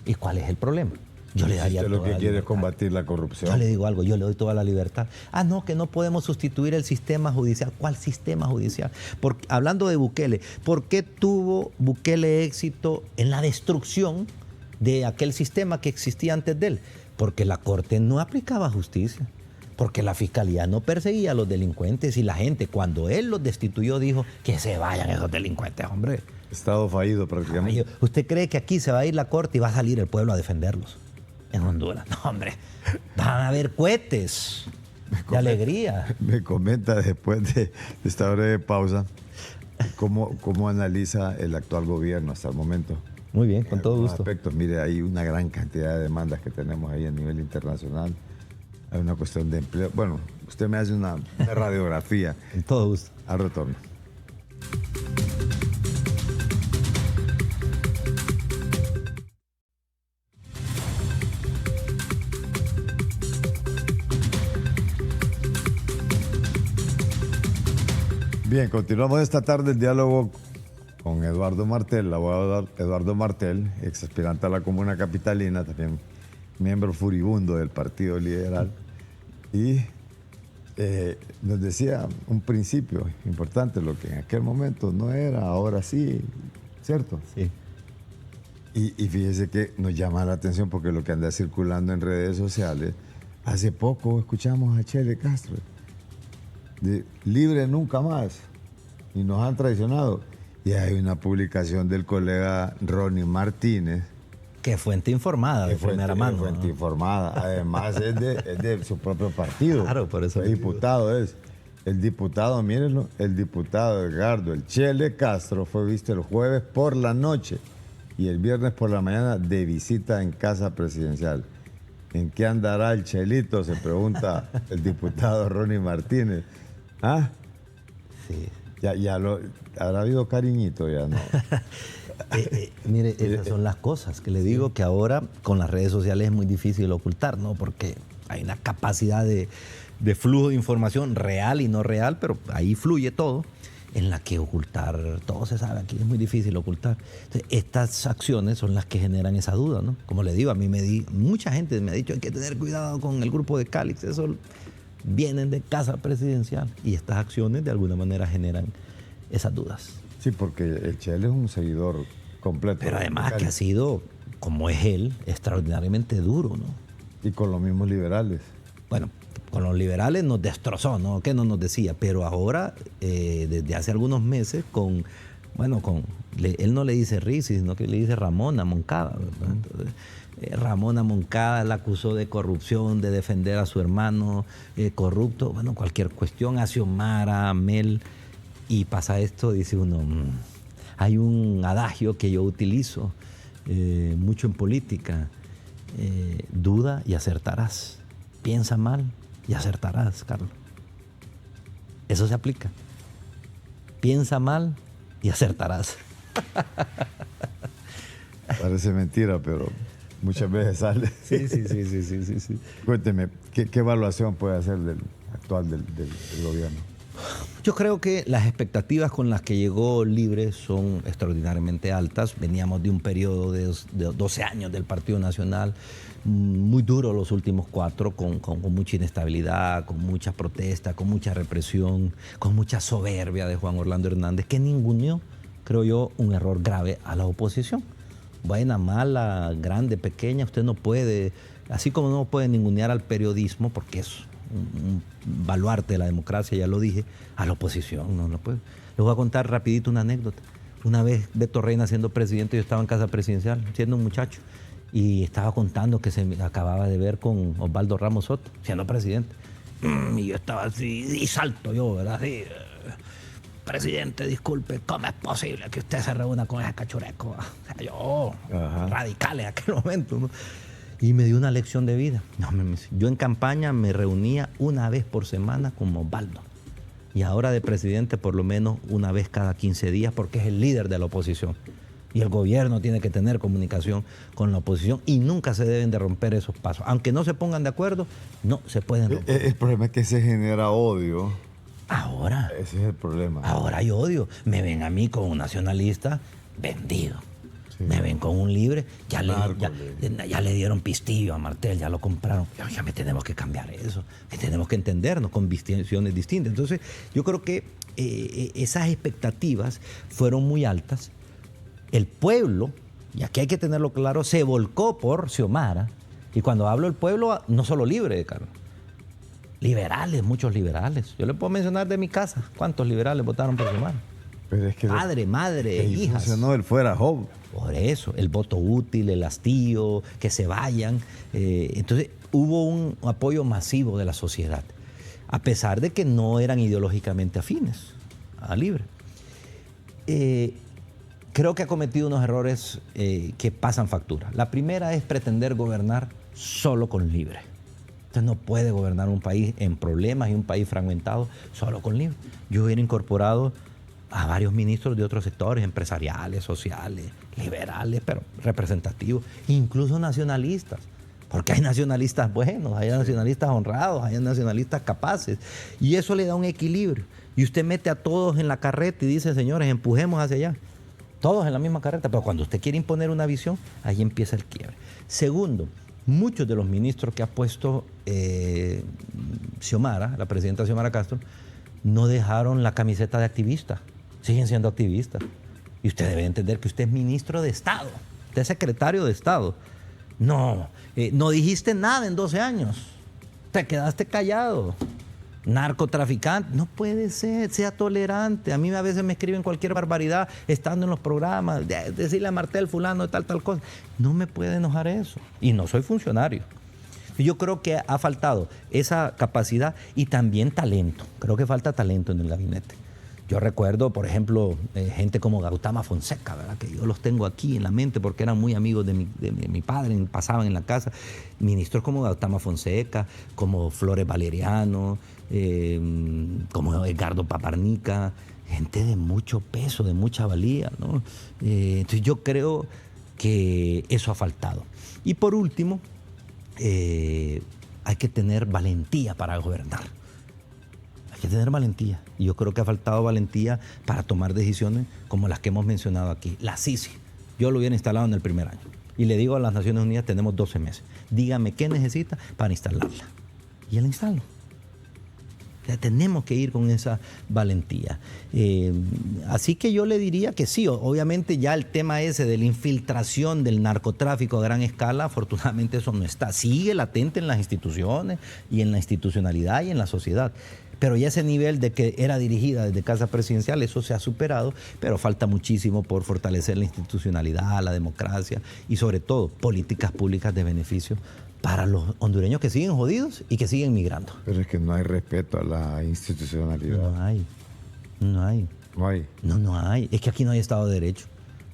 ¿Y cuál es el problema? Yo le daría lo que quiere es combatir la corrupción. Yo le digo algo, yo le doy toda la libertad. Ah, no, que no podemos sustituir el sistema judicial. ¿Cuál sistema judicial? Hablando de Bukele, ¿por qué tuvo Bukele éxito en la destrucción de aquel sistema que existía antes de él? Porque la Corte no aplicaba justicia, porque la Fiscalía no perseguía a los delincuentes y la gente, cuando él los destituyó, dijo que se vayan esos delincuentes, hombre. Estado fallido prácticamente. ¿Usted cree que aquí se va a ir la Corte y va a salir el pueblo a defenderlos? En Honduras. No, hombre. Van a haber cohetes de alegría. Me comenta después de esta breve pausa cómo analiza el actual gobierno hasta el momento. Muy bien, con todo gusto. Aspectos. Mire, hay una gran cantidad de demandas que tenemos ahí a nivel internacional. Hay una cuestión de empleo. Bueno, usted me hace una radiografía. Con todo gusto. Al retorno. Bien, continuamos esta tarde el diálogo con Eduardo Martel, el abogado Eduardo Martel, ex aspirante a la Comuna Capitalina, también miembro furibundo del Partido Liberal. Y nos decía un principio importante, lo que en aquel momento no era, ahora sí, ¿cierto? Sí. Y fíjese que nos llama la atención porque lo que anda circulando en redes sociales, hace poco escuchamos a Chele Castro, de libre nunca más, y nos han traicionado. Y hay una publicación del colega Ronnie Martínez. Que fuente informada, de primera mano. Fuente informada. Además es de su propio partido. Claro, por eso. El diputado es. El diputado, mírenlo, el diputado Edgardo El Chele Castro fue visto el jueves por la noche y el viernes por la mañana de visita en casa presidencial. ¿En qué andará el Chelito? Se pregunta el diputado Ronnie Martínez. ¿Ah? Sí. Ya habrá habido cariñito, ya no. Mire, esas son las cosas que le digo que ahora con las redes sociales es muy difícil ocultar, ¿no? Porque hay una capacidad de flujo de información real y no real, pero ahí fluye todo, en la que ocultar, todo se sabe, aquí es muy difícil ocultar. Entonces, estas acciones son las que generan esa duda, ¿no? Como le digo, a mí mucha gente me ha dicho, hay que tener cuidado con el grupo de Calix, eso vienen de casa presidencial, y estas acciones de alguna manera generan esas dudas. Sí, porque el Chele es un seguidor completo. Pero además que ha sido, como es él, extraordinariamente duro, ¿no? Y con los mismos liberales. Bueno, con los liberales nos destrozó, ¿no? ¿Qué no nos decía? Pero ahora, desde hace algunos meses, él no le dice Rizzi, sino que le dice Ramona Moncada, ¿verdad? Entonces, Ramona Moncada la acusó de corrupción, de defender a su hermano corrupto, bueno, cualquier cuestión, a Xiomara, a Mel, y pasa esto, dice uno, hay un adagio que yo utilizo mucho en política, duda y acertarás, piensa mal y acertarás, Carlos. Eso se aplica. Piensa mal y acertarás. Parece mentira, pero muchas veces sale. Sí. Cuénteme, ¿qué evaluación puede hacer del actual del gobierno? Yo creo que las expectativas con las que llegó Libre son extraordinariamente altas. Veníamos de un periodo de 12 años del Partido Nacional, muy duro los últimos 4, con mucha inestabilidad, con mucha protesta, con mucha represión, con mucha soberbia de Juan Orlando Hernández, que ninguneó, creo yo, un error grave a la oposición. Buena, mala, grande, pequeña, usted no puede, así como no puede ningunear al periodismo, porque es un baluarte de la democracia, ya lo dije, a la oposición no lo puede. Les voy a contar rapidito una anécdota. Una vez Beto Reina siendo presidente, yo estaba en casa presidencial, siendo un muchacho, y estaba contando que se me acababa de ver con Osvaldo Ramos Soto, siendo presidente. Y yo estaba así, y salto yo, ¿verdad? Así, presidente, disculpe, ¿cómo es posible que usted se reúna con ese cachureco? O sea, yo, radical en aquel momento, ¿no? Y me dio una lección de vida. Yo en campaña me reunía una vez por semana con Osvaldo. Y ahora de presidente por lo menos una vez cada 15 días porque es el líder de la oposición. Y el gobierno tiene que tener comunicación con la oposición y nunca se deben de romper esos pasos. Aunque no se pongan de acuerdo, no se pueden romper. El problema es que se genera odio. Ahora. Ese es el problema. Ahora hay odio. Me ven a mí como un nacionalista vendido. Sí. Me ven con un libre, ya le dieron pistillo a Martel, ya lo compraron. Ya me tenemos que cambiar eso, que tenemos que entendernos con visiones distintas. Entonces, yo creo que esas expectativas fueron muy altas. El pueblo, y aquí hay que tenerlo claro, se volcó por Xiomara. Y cuando hablo del pueblo, no solo Libre, Carlos. Liberales, muchos liberales. Yo le puedo mencionar de mi casa cuántos liberales votaron por Xiomara. Pero es que padre, madre, hijas. Funcionó el fuera Job. Por eso, el voto útil, el hastío, que se vayan. Entonces, hubo un apoyo masivo de la sociedad, a pesar de que no eran ideológicamente afines a Libre. Creo que ha cometido unos errores que pasan factura. La primera es pretender gobernar solo con Libre. Usted no puede gobernar un país en problemas y un país fragmentado solo con Libre. Yo hubiera incorporado a varios ministros de otros sectores, empresariales, sociales, liberales, pero representativos, incluso nacionalistas, porque hay nacionalistas buenos, hay nacionalistas honrados, hay nacionalistas capaces, y eso le da un equilibrio. Y usted mete a todos en la carreta y dice, señores, empujemos hacia allá. Todos en la misma carreta, pero cuando usted quiere imponer una visión, ahí empieza el quiebre. Segundo, muchos de los ministros que ha puesto Xiomara, la presidenta Xiomara Castro, no dejaron la camiseta de activista, siguen siendo activistas. Y usted debe entender que usted es ministro de Estado, usted es secretario de Estado. No dijiste nada en 12 años, te quedaste callado. Narcotraficante, no puede ser, sea tolerante. A mí a veces me escriben cualquier barbaridad estando en los programas, decirle a Martel fulano de tal cosa. No me puede enojar eso. Y no soy funcionario. Yo creo que ha faltado esa capacidad y también talento. Creo que falta talento en el gabinete. Yo recuerdo, por ejemplo, gente como Gautama Fonseca, ¿verdad? Que yo los tengo aquí en la mente porque eran muy amigos de mi padre, pasaban en la casa. Ministros como Gautama Fonseca, como Flores Valeriano, como Edgardo Paparnica, gente de mucho peso, de mucha valía, ¿no? Entonces yo creo que eso ha faltado. Y por último, hay que tener valentía para gobernar. Hay que tener valentía. Y yo creo que ha faltado valentía para tomar decisiones como las que hemos mencionado aquí. La Sisi, yo lo hubiera instalado en el primer año. Y le digo a las Naciones Unidas, tenemos 12 meses. Dígame qué necesita para instalarla. Y él la instalo. O sea, tenemos que ir con esa valentía. Así que yo le diría que sí, obviamente ya el tema ese de la infiltración del narcotráfico a gran escala, afortunadamente eso no está. Sigue latente en las instituciones y en la institucionalidad y en la sociedad. Pero ya ese nivel de que era dirigida desde Casa Presidencial, eso se ha superado, pero falta muchísimo por fortalecer la institucionalidad, la democracia y sobre todo políticas públicas de beneficio para los hondureños que siguen jodidos y que siguen migrando. Pero es que no hay respeto a la institucionalidad. No hay. No hay. Es que aquí no hay Estado de Derecho.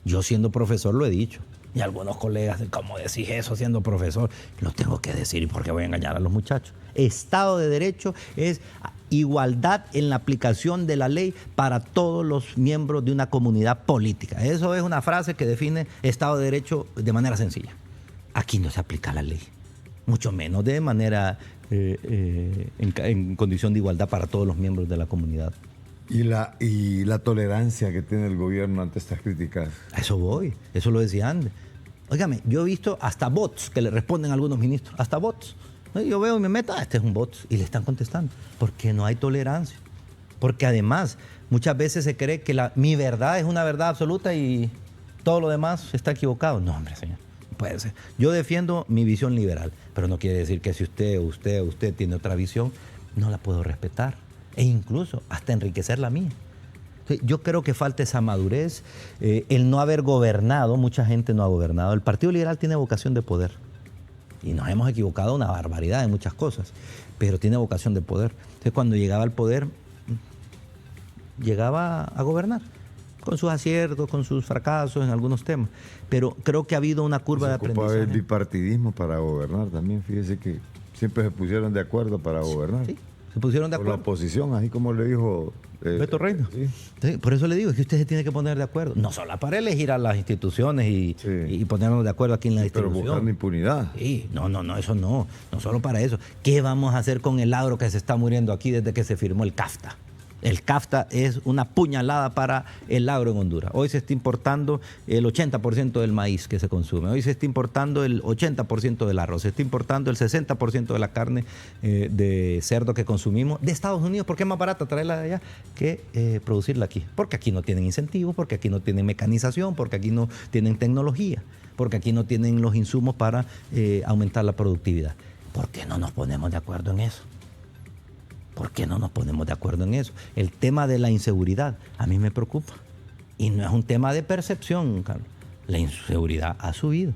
Yo siendo profesor lo he dicho. Y algunos colegas, ¿cómo decís eso siendo profesor? Lo tengo que decir porque voy a engañar a los muchachos. Estado de Derecho es igualdad en la aplicación de la ley para todos los miembros de una comunidad política. Eso es una frase que define Estado de Derecho de manera sencilla. Aquí no se aplica la ley, mucho menos de manera en condición de igualdad para todos los miembros de la comunidad. Y la tolerancia que tiene el gobierno ante estas críticas. A eso voy, eso lo decía antes. Óigame, yo he visto hasta bots que le responden a algunos ministros, hasta bots. Yo veo y me meto, este es un bot, y le están contestando, porque no hay tolerancia. Porque además, muchas veces se cree que mi verdad es una verdad absoluta y todo lo demás está equivocado. No, hombre, señor, no puede ser. Yo defiendo mi visión liberal, pero no quiere decir que si usted tiene otra visión, no la puedo respetar e incluso hasta enriquecer la mía. Yo creo que falta esa madurez, el no haber gobernado, mucha gente no ha gobernado. El Partido Liberal tiene vocación de poder. Y nos hemos equivocado una barbaridad en muchas cosas, pero tiene vocación de poder. Entonces, cuando llegaba al poder, llegaba a gobernar, con sus aciertos, con sus fracasos en algunos temas. Pero creo que ha habido una curva de aprendizaje. Se ocupa el bipartidismo para gobernar también. Fíjese que siempre se pusieron de acuerdo para gobernar. Sí, se pusieron de acuerdo. Por la oposición, así como le dijo Beto Reina. Sí. Sí, por eso le digo, es que usted se tiene que poner de acuerdo. No solo para elegir a las instituciones y ponernos de acuerdo aquí en la distribución. Pero buscando impunidad. Sí, no, eso no. No solo para eso. ¿Qué vamos a hacer con el agro que se está muriendo aquí desde que se firmó el CAFTA? El CAFTA es una puñalada para el agro en Honduras. Hoy se está importando el 80% del maíz que se consume. Hoy se está importando el 80% del arroz. Se está importando el 60% de la carne de cerdo que consumimos de Estados Unidos. Porque es más barata traerla de allá que producirla aquí. Porque aquí no tienen incentivos, porque aquí no tienen mecanización, porque aquí no tienen tecnología, porque aquí no tienen los insumos para aumentar la productividad. ¿Por qué no nos ponemos de acuerdo en eso? ¿Por qué no nos ponemos de acuerdo en eso? El tema de la inseguridad a mí me preocupa. Y no es un tema de percepción, Carlos. La inseguridad ha subido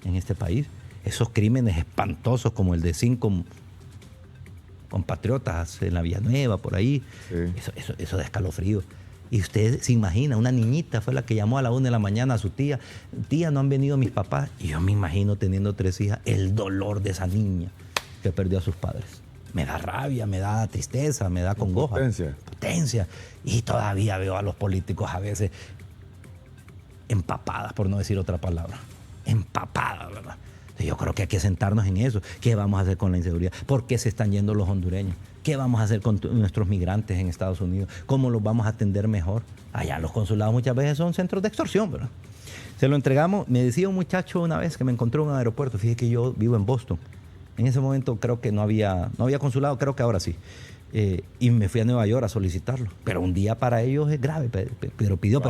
en este país. Esos crímenes espantosos como el de 5 compatriotas en la Villanueva, por ahí, sí. Eso da escalofrío. Y usted se imagina, una niñita fue la que llamó a la 1 de la mañana a su tía. Tía, no han venido mis papás. Y yo me imagino, teniendo 3 hijas, el dolor de esa niña que perdió a sus padres. Me da rabia, me da tristeza, me da congoja. Potencia. Y todavía veo a los políticos a veces empapadas, por no decir otra palabra. Empapadas, ¿verdad? Yo creo que hay que sentarnos en eso. ¿Qué vamos a hacer con la inseguridad? ¿Por qué se están yendo los hondureños? ¿Qué vamos a hacer con nuestros migrantes en Estados Unidos? ¿Cómo los vamos a atender mejor? Allá los consulados muchas veces son centros de extorsión, ¿verdad? Se lo entregamos. Me decía un muchacho una vez que me encontró en un aeropuerto, fíjese que yo vivo en Boston. En ese momento creo que no había consulado, creo que ahora sí. Y me fui a Nueva York a solicitarlo. Pero un día para ellos es grave, pero pidió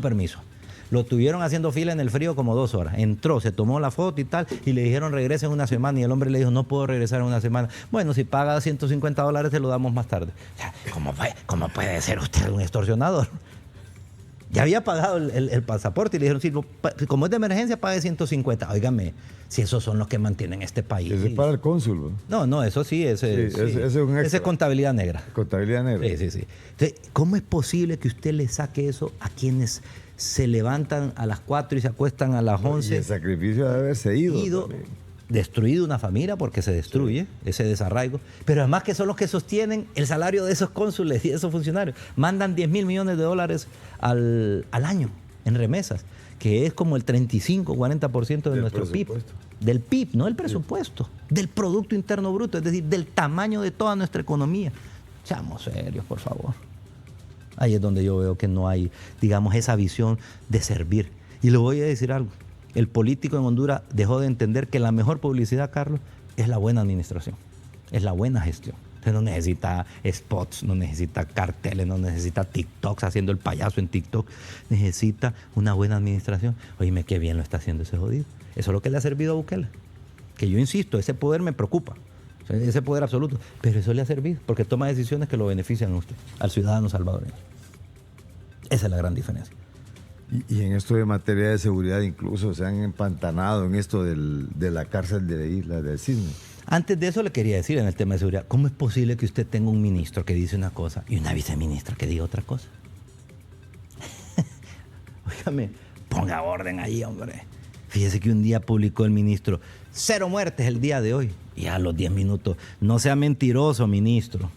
permiso. Lo tuvieron haciendo fila en el frío como 2 horas. Entró, se tomó la foto y tal, y le dijeron regrese en una semana. Y el hombre le dijo, no puedo regresar en una semana. Bueno, si paga $150, se lo damos más tarde. O sea, ¿cómo puede ser usted un extorsionador? Ya había pagado el pasaporte y le dijeron, sí, como es de emergencia, pague 150. Óigame, si esos son los que mantienen este país. Ese es para el cónsul, ¿no? No, eso sí, ese es un extra. Ese es contabilidad negra. Contabilidad negra. Sí. Entonces, ¿cómo es posible que usted le saque eso a quienes se levantan a las 4 y se acuestan a las 11? Y el sacrificio de haberse ido. Destruido una familia porque se destruye ese desarraigo, pero además que son los que sostienen el salario de esos cónsules y de esos funcionarios. Mandan $10,000 millones al año en remesas, que es como el 35-40% de nuestro PIB. Del PIB, no del presupuesto, del Producto Interno Bruto, es decir, del tamaño de toda nuestra economía. Seamos serios, por favor. Ahí es donde yo veo que no hay, digamos, esa visión de servir. Y le voy a decir algo. El político en Honduras dejó de entender que la mejor publicidad, Carlos, es la buena administración, es la buena gestión. Usted no necesita spots, no necesita carteles, no necesita TikToks haciendo el payaso en TikTok. Necesita una buena administración. Oíme, qué bien lo está haciendo ese jodido. Eso es lo que le ha servido a Bukele. Que yo insisto, ese poder me preocupa, ese poder absoluto, pero eso le ha servido porque toma decisiones que lo benefician a usted, al ciudadano salvadoreño. Esa es la gran diferencia. Y en esto de materia de seguridad incluso se han empantanado en esto de la cárcel de la isla del Cisne. Antes de eso le quería decir en el tema de seguridad, ¿cómo es posible que usted tenga un ministro que dice una cosa y una viceministra que diga otra cosa? Óigame, ponga orden ahí, hombre. Fíjese que un día publicó el ministro, 0 muertes el día de hoy. Y a los 10 minutos, no sea mentiroso, ministro.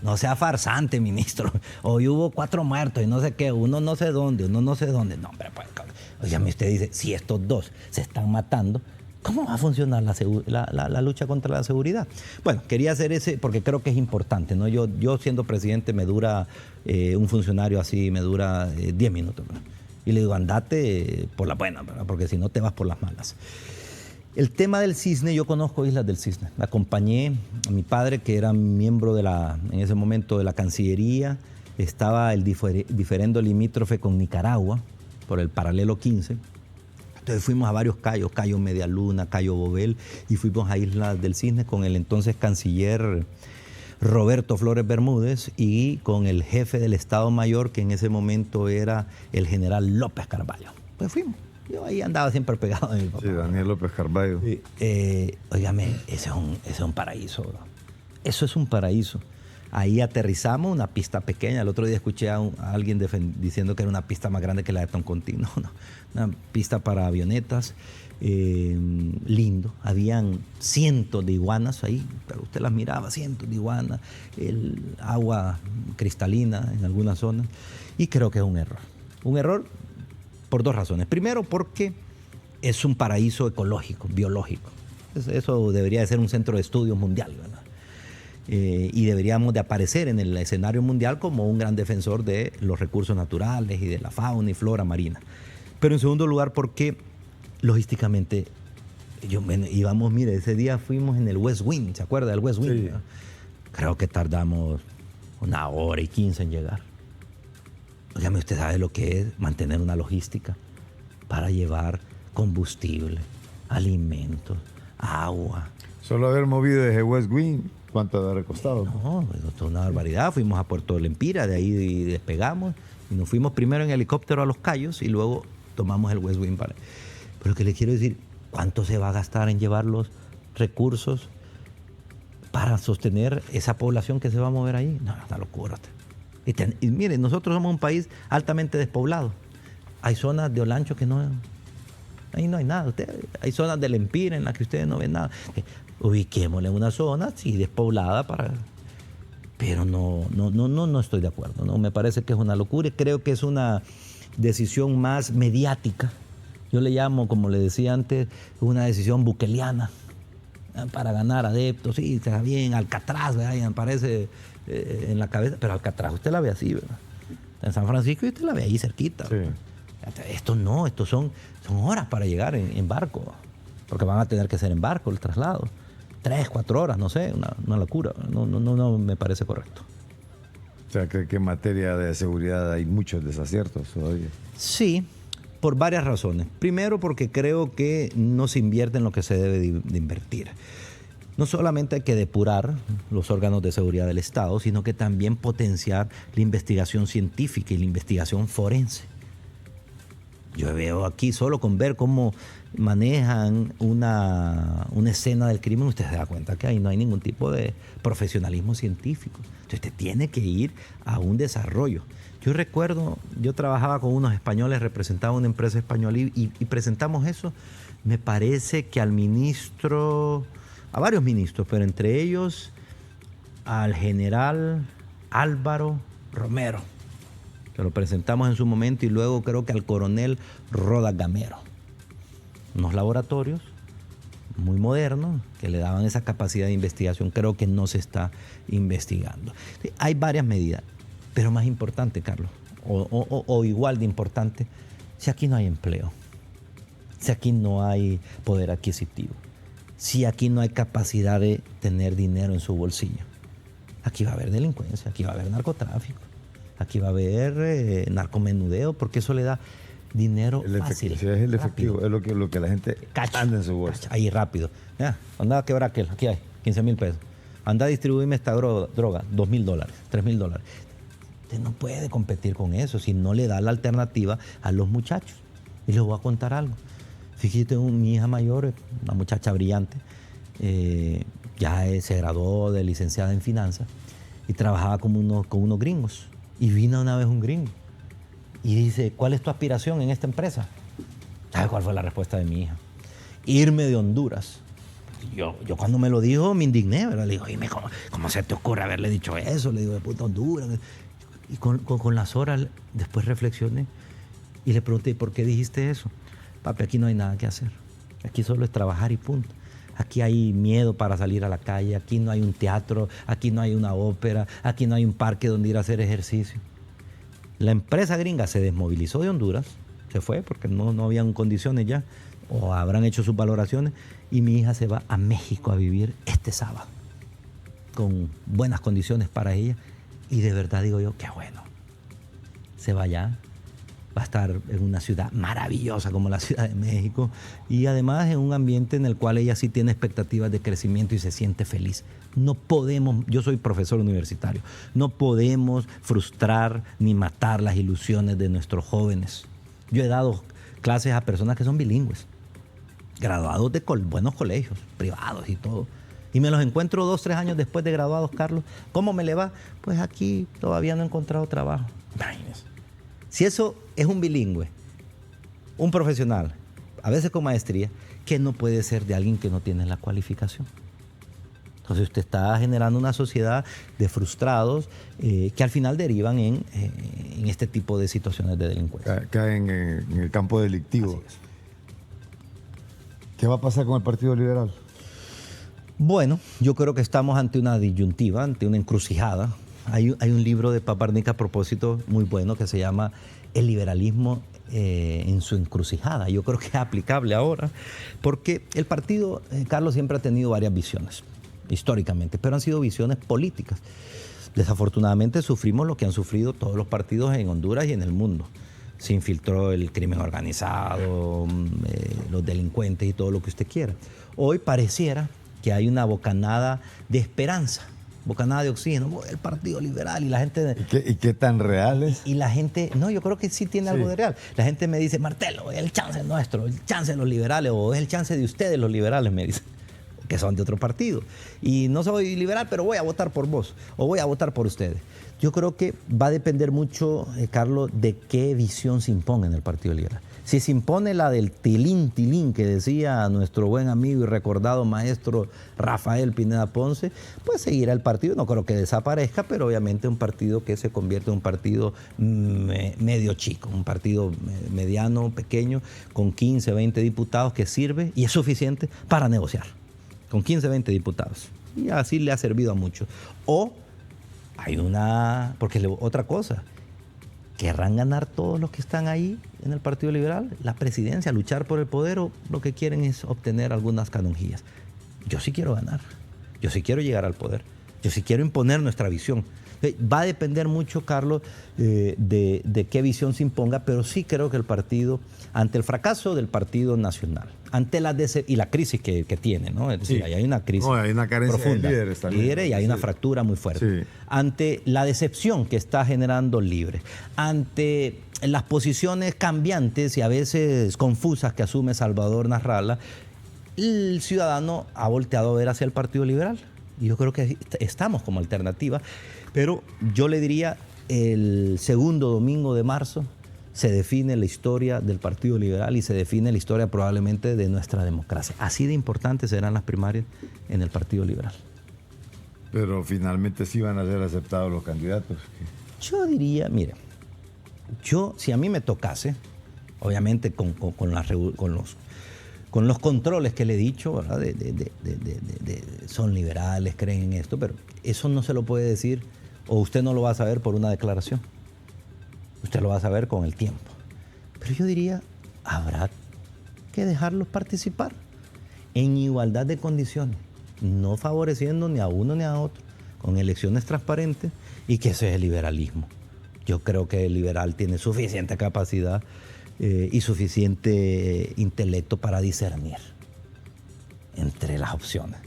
No sea farsante, ministro. Hoy hubo 4 muertos y no sé qué, uno no sé dónde. No, hombre, pues, oígame, usted dice, si estos 2 se están matando, ¿cómo va a funcionar la lucha contra la seguridad? Bueno, quería hacer ese porque creo que es importante, ¿no? Yo siendo presidente me dura, un funcionario así, me dura 10 minutos, ¿verdad? Y le digo, andate por la buena, ¿verdad? Porque si no te vas por las malas. El tema del Cisne, yo conozco Islas del Cisne. Me acompañé a mi padre, que era miembro en ese momento de la Cancillería. Estaba el diferendo limítrofe con Nicaragua, por el paralelo 15. Entonces fuimos a varios cayos, Cayo Medialuna, Cayo Bobel, y fuimos a Islas del Cisne con el entonces canciller Roberto Flores Bermúdez y con el jefe del Estado Mayor, que en ese momento era el general López Carvalho. Pues fuimos. Yo ahí andaba siempre pegado a mi papá. Sí, Daniel López Carvalho. Óigame, ese es un paraíso, bro. Eso es un paraíso. Ahí aterrizamos, una pista pequeña. El otro día escuché a alguien diciendo que era una pista más grande que la de Toncontín. No, una pista para avionetas. Lindo. Habían cientos de iguanas ahí, pero usted las miraba, cientos de iguanas. El agua cristalina en algunas zonas. Y creo que es un error. Un error por 2 razones. Primero, porque es un paraíso ecológico, biológico. Eso debería de ser un centro de estudios mundial, ¿verdad? Y deberíamos de aparecer en el escenario mundial como un gran defensor de los recursos naturales y de la fauna y flora marina. Pero en segundo lugar, porque logísticamente, íbamos, mire, ese día fuimos en el West Wing, ¿se acuerda del West Wing? Sí. Creo que tardamos 1 hora y 15 en llegar. Óigame, usted sabe lo que es mantener una logística para llevar combustible, alimentos, agua. Solo haber movido desde West Wing, ¿cuánto habrá costado? No, esto es una barbaridad. Fuimos a Puerto del Empira, de ahí despegamos y nos fuimos primero en helicóptero a Los Cayos y luego tomamos el West Wing. Pero lo que le quiero decir, ¿cuánto se va a gastar en llevar los recursos para sostener esa población que se va a mover ahí? No, es una locura. Y miren, nosotros somos un país altamente despoblado. Hay zonas de Olancho que ahí no hay nada. Hay zonas del Empire en las que ustedes no ven nada. Ubiquémosle una zona, sí, despoblada pero no estoy de acuerdo. No, me parece que es una locura y creo que es una decisión más mediática. Yo le llamo, como le decía antes, una decisión bukeliana. para ganar adeptos, sí, está bien, Alcatraz, ¿verdad? Y aparece en la cabeza, pero Alcatraz usted la ve así, ¿verdad? En San Francisco y usted la ve ahí cerquita. Sí. Esto no, estos son horas para llegar en barco, porque van a tener que ser en barco el traslado. 3, 4 horas, no sé, una locura. No me parece correcto. O sea, que en materia de seguridad hay muchos desaciertos todavía. Sí, por varias razones. Primero, porque creo que no se invierte en lo que se debe de invertir. No solamente hay que depurar los órganos de seguridad del Estado, sino que también potenciar la investigación científica y la investigación forense. Yo veo aquí, solo con ver cómo manejan una escena del crimen, usted se da cuenta que ahí no hay ningún tipo de profesionalismo científico. Entonces usted tiene que ir a un desarrollo. Yo recuerdo, yo trabajaba con unos españoles, representaba una empresa española y presentamos eso. Me parece que al ministro, a varios ministros, pero entre ellos al general Álvaro Romero, que lo presentamos en su momento, y luego creo que al coronel Rodas Gamero. Unos laboratorios muy modernos que le daban esa capacidad de investigación. Creo que no se está investigando. Sí, hay varias medidas, pero más importante, Carlos, o igual de importante, si aquí no hay empleo, si aquí no hay poder adquisitivo, si aquí no hay capacidad de tener dinero en su bolsillo, aquí va a haber delincuencia, aquí va a haber narcotráfico, aquí va a haber narcomenudeo, porque eso le da dinero fácil. Si es el efectivo, es lo que la gente anda en su bolsa. Ahí rápido. Ya, anda a quebrar aquel, aquí hay 15,000 pesos. Anda a distribuirme esta droga, $2,000, $3,000. Usted no puede competir con eso si no le da la alternativa a los muchachos. Y les voy a contar algo. Fíjate, mi hija mayor, una muchacha brillante, ya se graduó de licenciada en finanzas y trabajaba con unos gringos. Y vino una vez un gringo y dice, ¿cuál es tu aspiración en esta empresa? ¿Sabes cuál fue la respuesta de mi hija? Irme de Honduras. Yo cuando me lo dijo me indigné, ¿verdad? Le digo, dime, ¿cómo se te ocurre haberle dicho eso? Le digo, de puta Honduras. Y con las horas después reflexioné y le pregunté, ¿por qué dijiste eso? Papi, aquí no hay nada que hacer. Aquí solo es trabajar y punto. Aquí hay miedo para salir a la calle, aquí no hay un teatro, aquí no hay una ópera, aquí no hay un parque donde ir a hacer ejercicio. La empresa gringa se desmovilizó de Honduras, se fue porque no habían condiciones ya, o habrán hecho sus valoraciones, y mi hija se va a México a vivir este sábado, con buenas condiciones para ella, y de verdad digo yo, qué bueno. Se va allá, va a estar en una ciudad maravillosa como la Ciudad de México, y además en un ambiente en el cual ella sí tiene expectativas de crecimiento y se siente feliz. No podemos, yo soy profesor universitario, no podemos frustrar ni matar las ilusiones de nuestros jóvenes. Yo he dado clases a personas que son bilingües, graduados de buenos colegios, privados y todo. Y me los encuentro 2, 3 años después de graduados, Carlos. ¿Cómo me le va? Pues aquí todavía no he encontrado trabajo. Imagínense. Si eso es un bilingüe, un profesional, a veces con maestría, ¿qué no puede ser de alguien que no tiene la cualificación? Entonces usted está generando una sociedad de frustrados que al final derivan en este tipo de situaciones de delincuencia. Caen en el campo delictivo. ¿Qué va a pasar con el Partido Liberal? Bueno, yo creo que estamos ante una disyuntiva, ante una encrucijada. Hay un libro de Paparnik a propósito muy bueno que se llama El liberalismo en su encrucijada. Yo creo que es aplicable ahora porque el partido, Carlos, siempre ha tenido varias visiones, históricamente, pero han sido visiones políticas. Desafortunadamente sufrimos lo que han sufrido todos los partidos en Honduras y en el mundo. Se infiltró el crimen organizado, los delincuentes y todo lo que usted quiera. Hoy pareciera que hay una bocanada de esperanza, bocanada de oxígeno, el Partido Liberal y la gente... ¿Y qué tan real es? Y la gente, no, yo creo que sí tiene algo de real. La gente me dice, Martelo, es el chance nuestro, el chance de los liberales, o es el chance de ustedes los liberales, me dicen, que son de otro partido. Y no soy liberal, pero voy a votar por vos, o voy a votar por ustedes. Yo creo que va a depender mucho, Carlos, de qué visión se imponga en el Partido Liberal. Si se impone la del tilín que decía nuestro buen amigo y recordado maestro Rafael Pineda Ponce, pues seguirá el partido. No creo que desaparezca, pero obviamente un partido que se convierte en un partido medio chico, un partido mediano, pequeño, con 15, 20 diputados que sirve y es suficiente para negociar. con 15, 20 diputados. Y así le ha servido a muchos. O hay otra cosa, ¿querrán ganar todos los que están ahí en el Partido Liberal la presidencia, luchar por el poder, o lo que quieren es obtener algunas canonjías? Yo sí quiero ganar, yo sí quiero llegar al poder, yo sí quiero imponer nuestra visión. Va a depender mucho, Carlos, de qué visión se imponga, pero sí creo que el partido, ante el fracaso del Partido Nacional, ante y la crisis que tiene, ¿no? Es decir, Sí. hay una crisis Hay una carencia profunda, de líderes también. y hay una fractura muy fuerte. Sí. Ante la decepción que está generando Libre, ante las posiciones cambiantes y a veces confusas que asume Salvador Narrala, el ciudadano ha volteado a ver hacia el Partido Liberal. Y yo creo que estamos como alternativa. Pero yo le diría, el segundo domingo de marzo se define la historia del Partido Liberal y se define la historia probablemente de nuestra democracia. Así de importantes serán las primarias en el Partido Liberal. Pero finalmente sí van a ser aceptados los candidatos. Yo diría, mire, si a mí me tocase, obviamente con los controles que le he dicho, ¿verdad? Son liberales, creen en esto, pero eso no se lo puede decir, o usted no lo va a saber por una declaración. Usted lo va a saber con el tiempo. Pero yo diría, habrá que dejarlos participar en igualdad de condiciones, no favoreciendo ni a uno ni a otro, con elecciones transparentes, y que ese es el liberalismo. Yo creo que el liberal tiene suficiente capacidad y suficiente intelecto para discernir entre las opciones.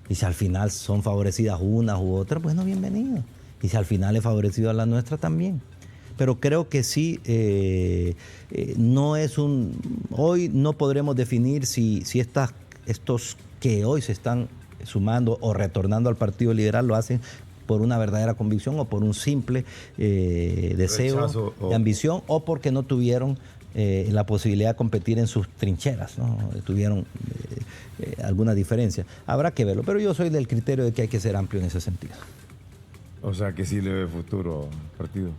Y si al final son favorecidas unas u otras, bueno, bienvenido. Y si al final es favorecido a la nuestra, también. Pero creo que sí, hoy no podremos definir si estos que hoy se están sumando o retornando al Partido Liberal lo hacen por una verdadera convicción o por un simple deseo, rechazo, de ambición, o porque no tuvieron la posibilidad de competir en sus trincheras, ¿no? Tuvieron alguna diferencia. Habrá que verlo, pero yo soy del criterio de que hay que ser amplio en ese sentido. O sea que sí le ve futuro al partido.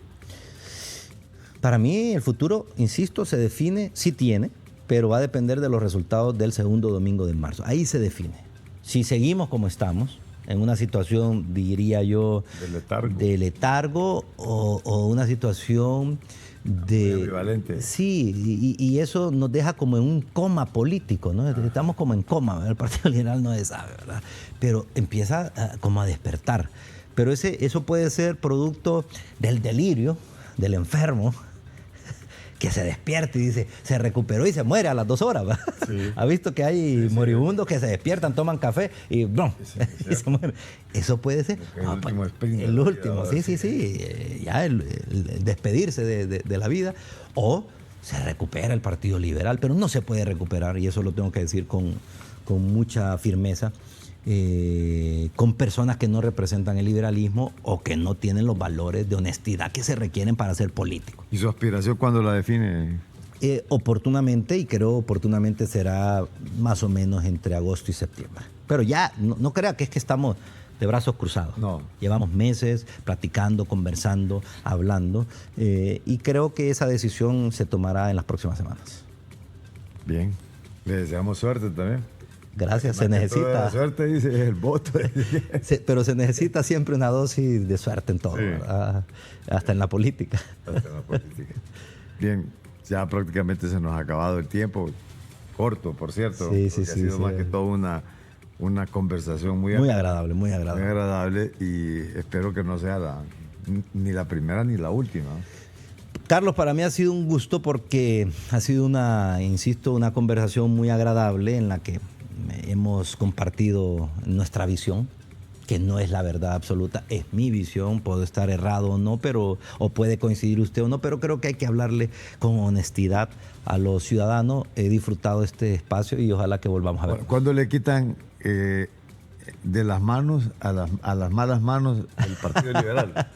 Para mí el futuro, insisto, se define, sí tiene, pero va a depender de los resultados del segundo domingo de marzo. Ahí se define. Si seguimos como estamos, en una situación, diría yo, de letargo o una situación de... Muy ambivalente. Sí, y eso nos deja como en un coma político, ¿no? Estamos como en coma, ¿verdad? El Partido Liberal no se sabe, ¿verdad? Pero empieza como a despertar. Pero eso puede ser producto del delirio del enfermo, que se despierte y dice, se recuperó y se muere a las 2 horas, ¿verdad? Sí. ¿Ha visto que hay moribundos que se despiertan, toman café y ¡brum! Y se mueren? Eso puede ser. El último sprint. El último, sí. Ya el despedirse de la vida. O se recupera el Partido Liberal, pero no se puede recuperar, y eso lo tengo que decir con mucha firmeza, con personas que no representan el liberalismo o que no tienen los valores de honestidad que se requieren para ser político. ¿Y su aspiración cuándo la define? Oportunamente, y creo oportunamente será más o menos entre agosto y septiembre. Pero ya, no crea que es que estamos de brazos cruzados. No. Llevamos meses platicando, conversando, hablando, y creo que esa decisión se tomará en las próximas semanas. Bien, le deseamos suerte también. Gracias, se necesita. La suerte dice el voto. Pero se necesita siempre una dosis de suerte en todo, sí. Hasta en la política. Hasta en la política. Bien, ya prácticamente se nos ha acabado el tiempo. Corto, por cierto. Sí. Ha sido más que todo una conversación muy agradable. Muy agradable, y espero que no sea ni la primera ni la última. Carlos, para mí ha sido un gusto porque ha sido una conversación muy agradable en la que hemos compartido nuestra visión, que no es la verdad absoluta, es mi visión, puedo estar errado o no, o puede coincidir usted o no, pero creo que hay que hablarle con honestidad a los ciudadanos. He disfrutado este espacio y ojalá que volvamos a ver. ¿Cuándo le quitan de las manos a las malas manos el Partido Liberal?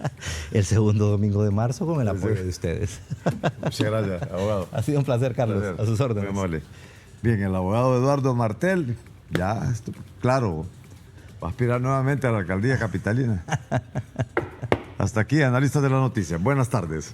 El segundo domingo de marzo, con el apoyo de ustedes. Muchas gracias, abogado. Ha sido un placer, Carlos. A sus órdenes. Bien, el abogado Eduardo Martel, ya, claro, va a aspirar nuevamente a la alcaldía capitalina. Hasta aquí, analistas de la noticia. Buenas tardes.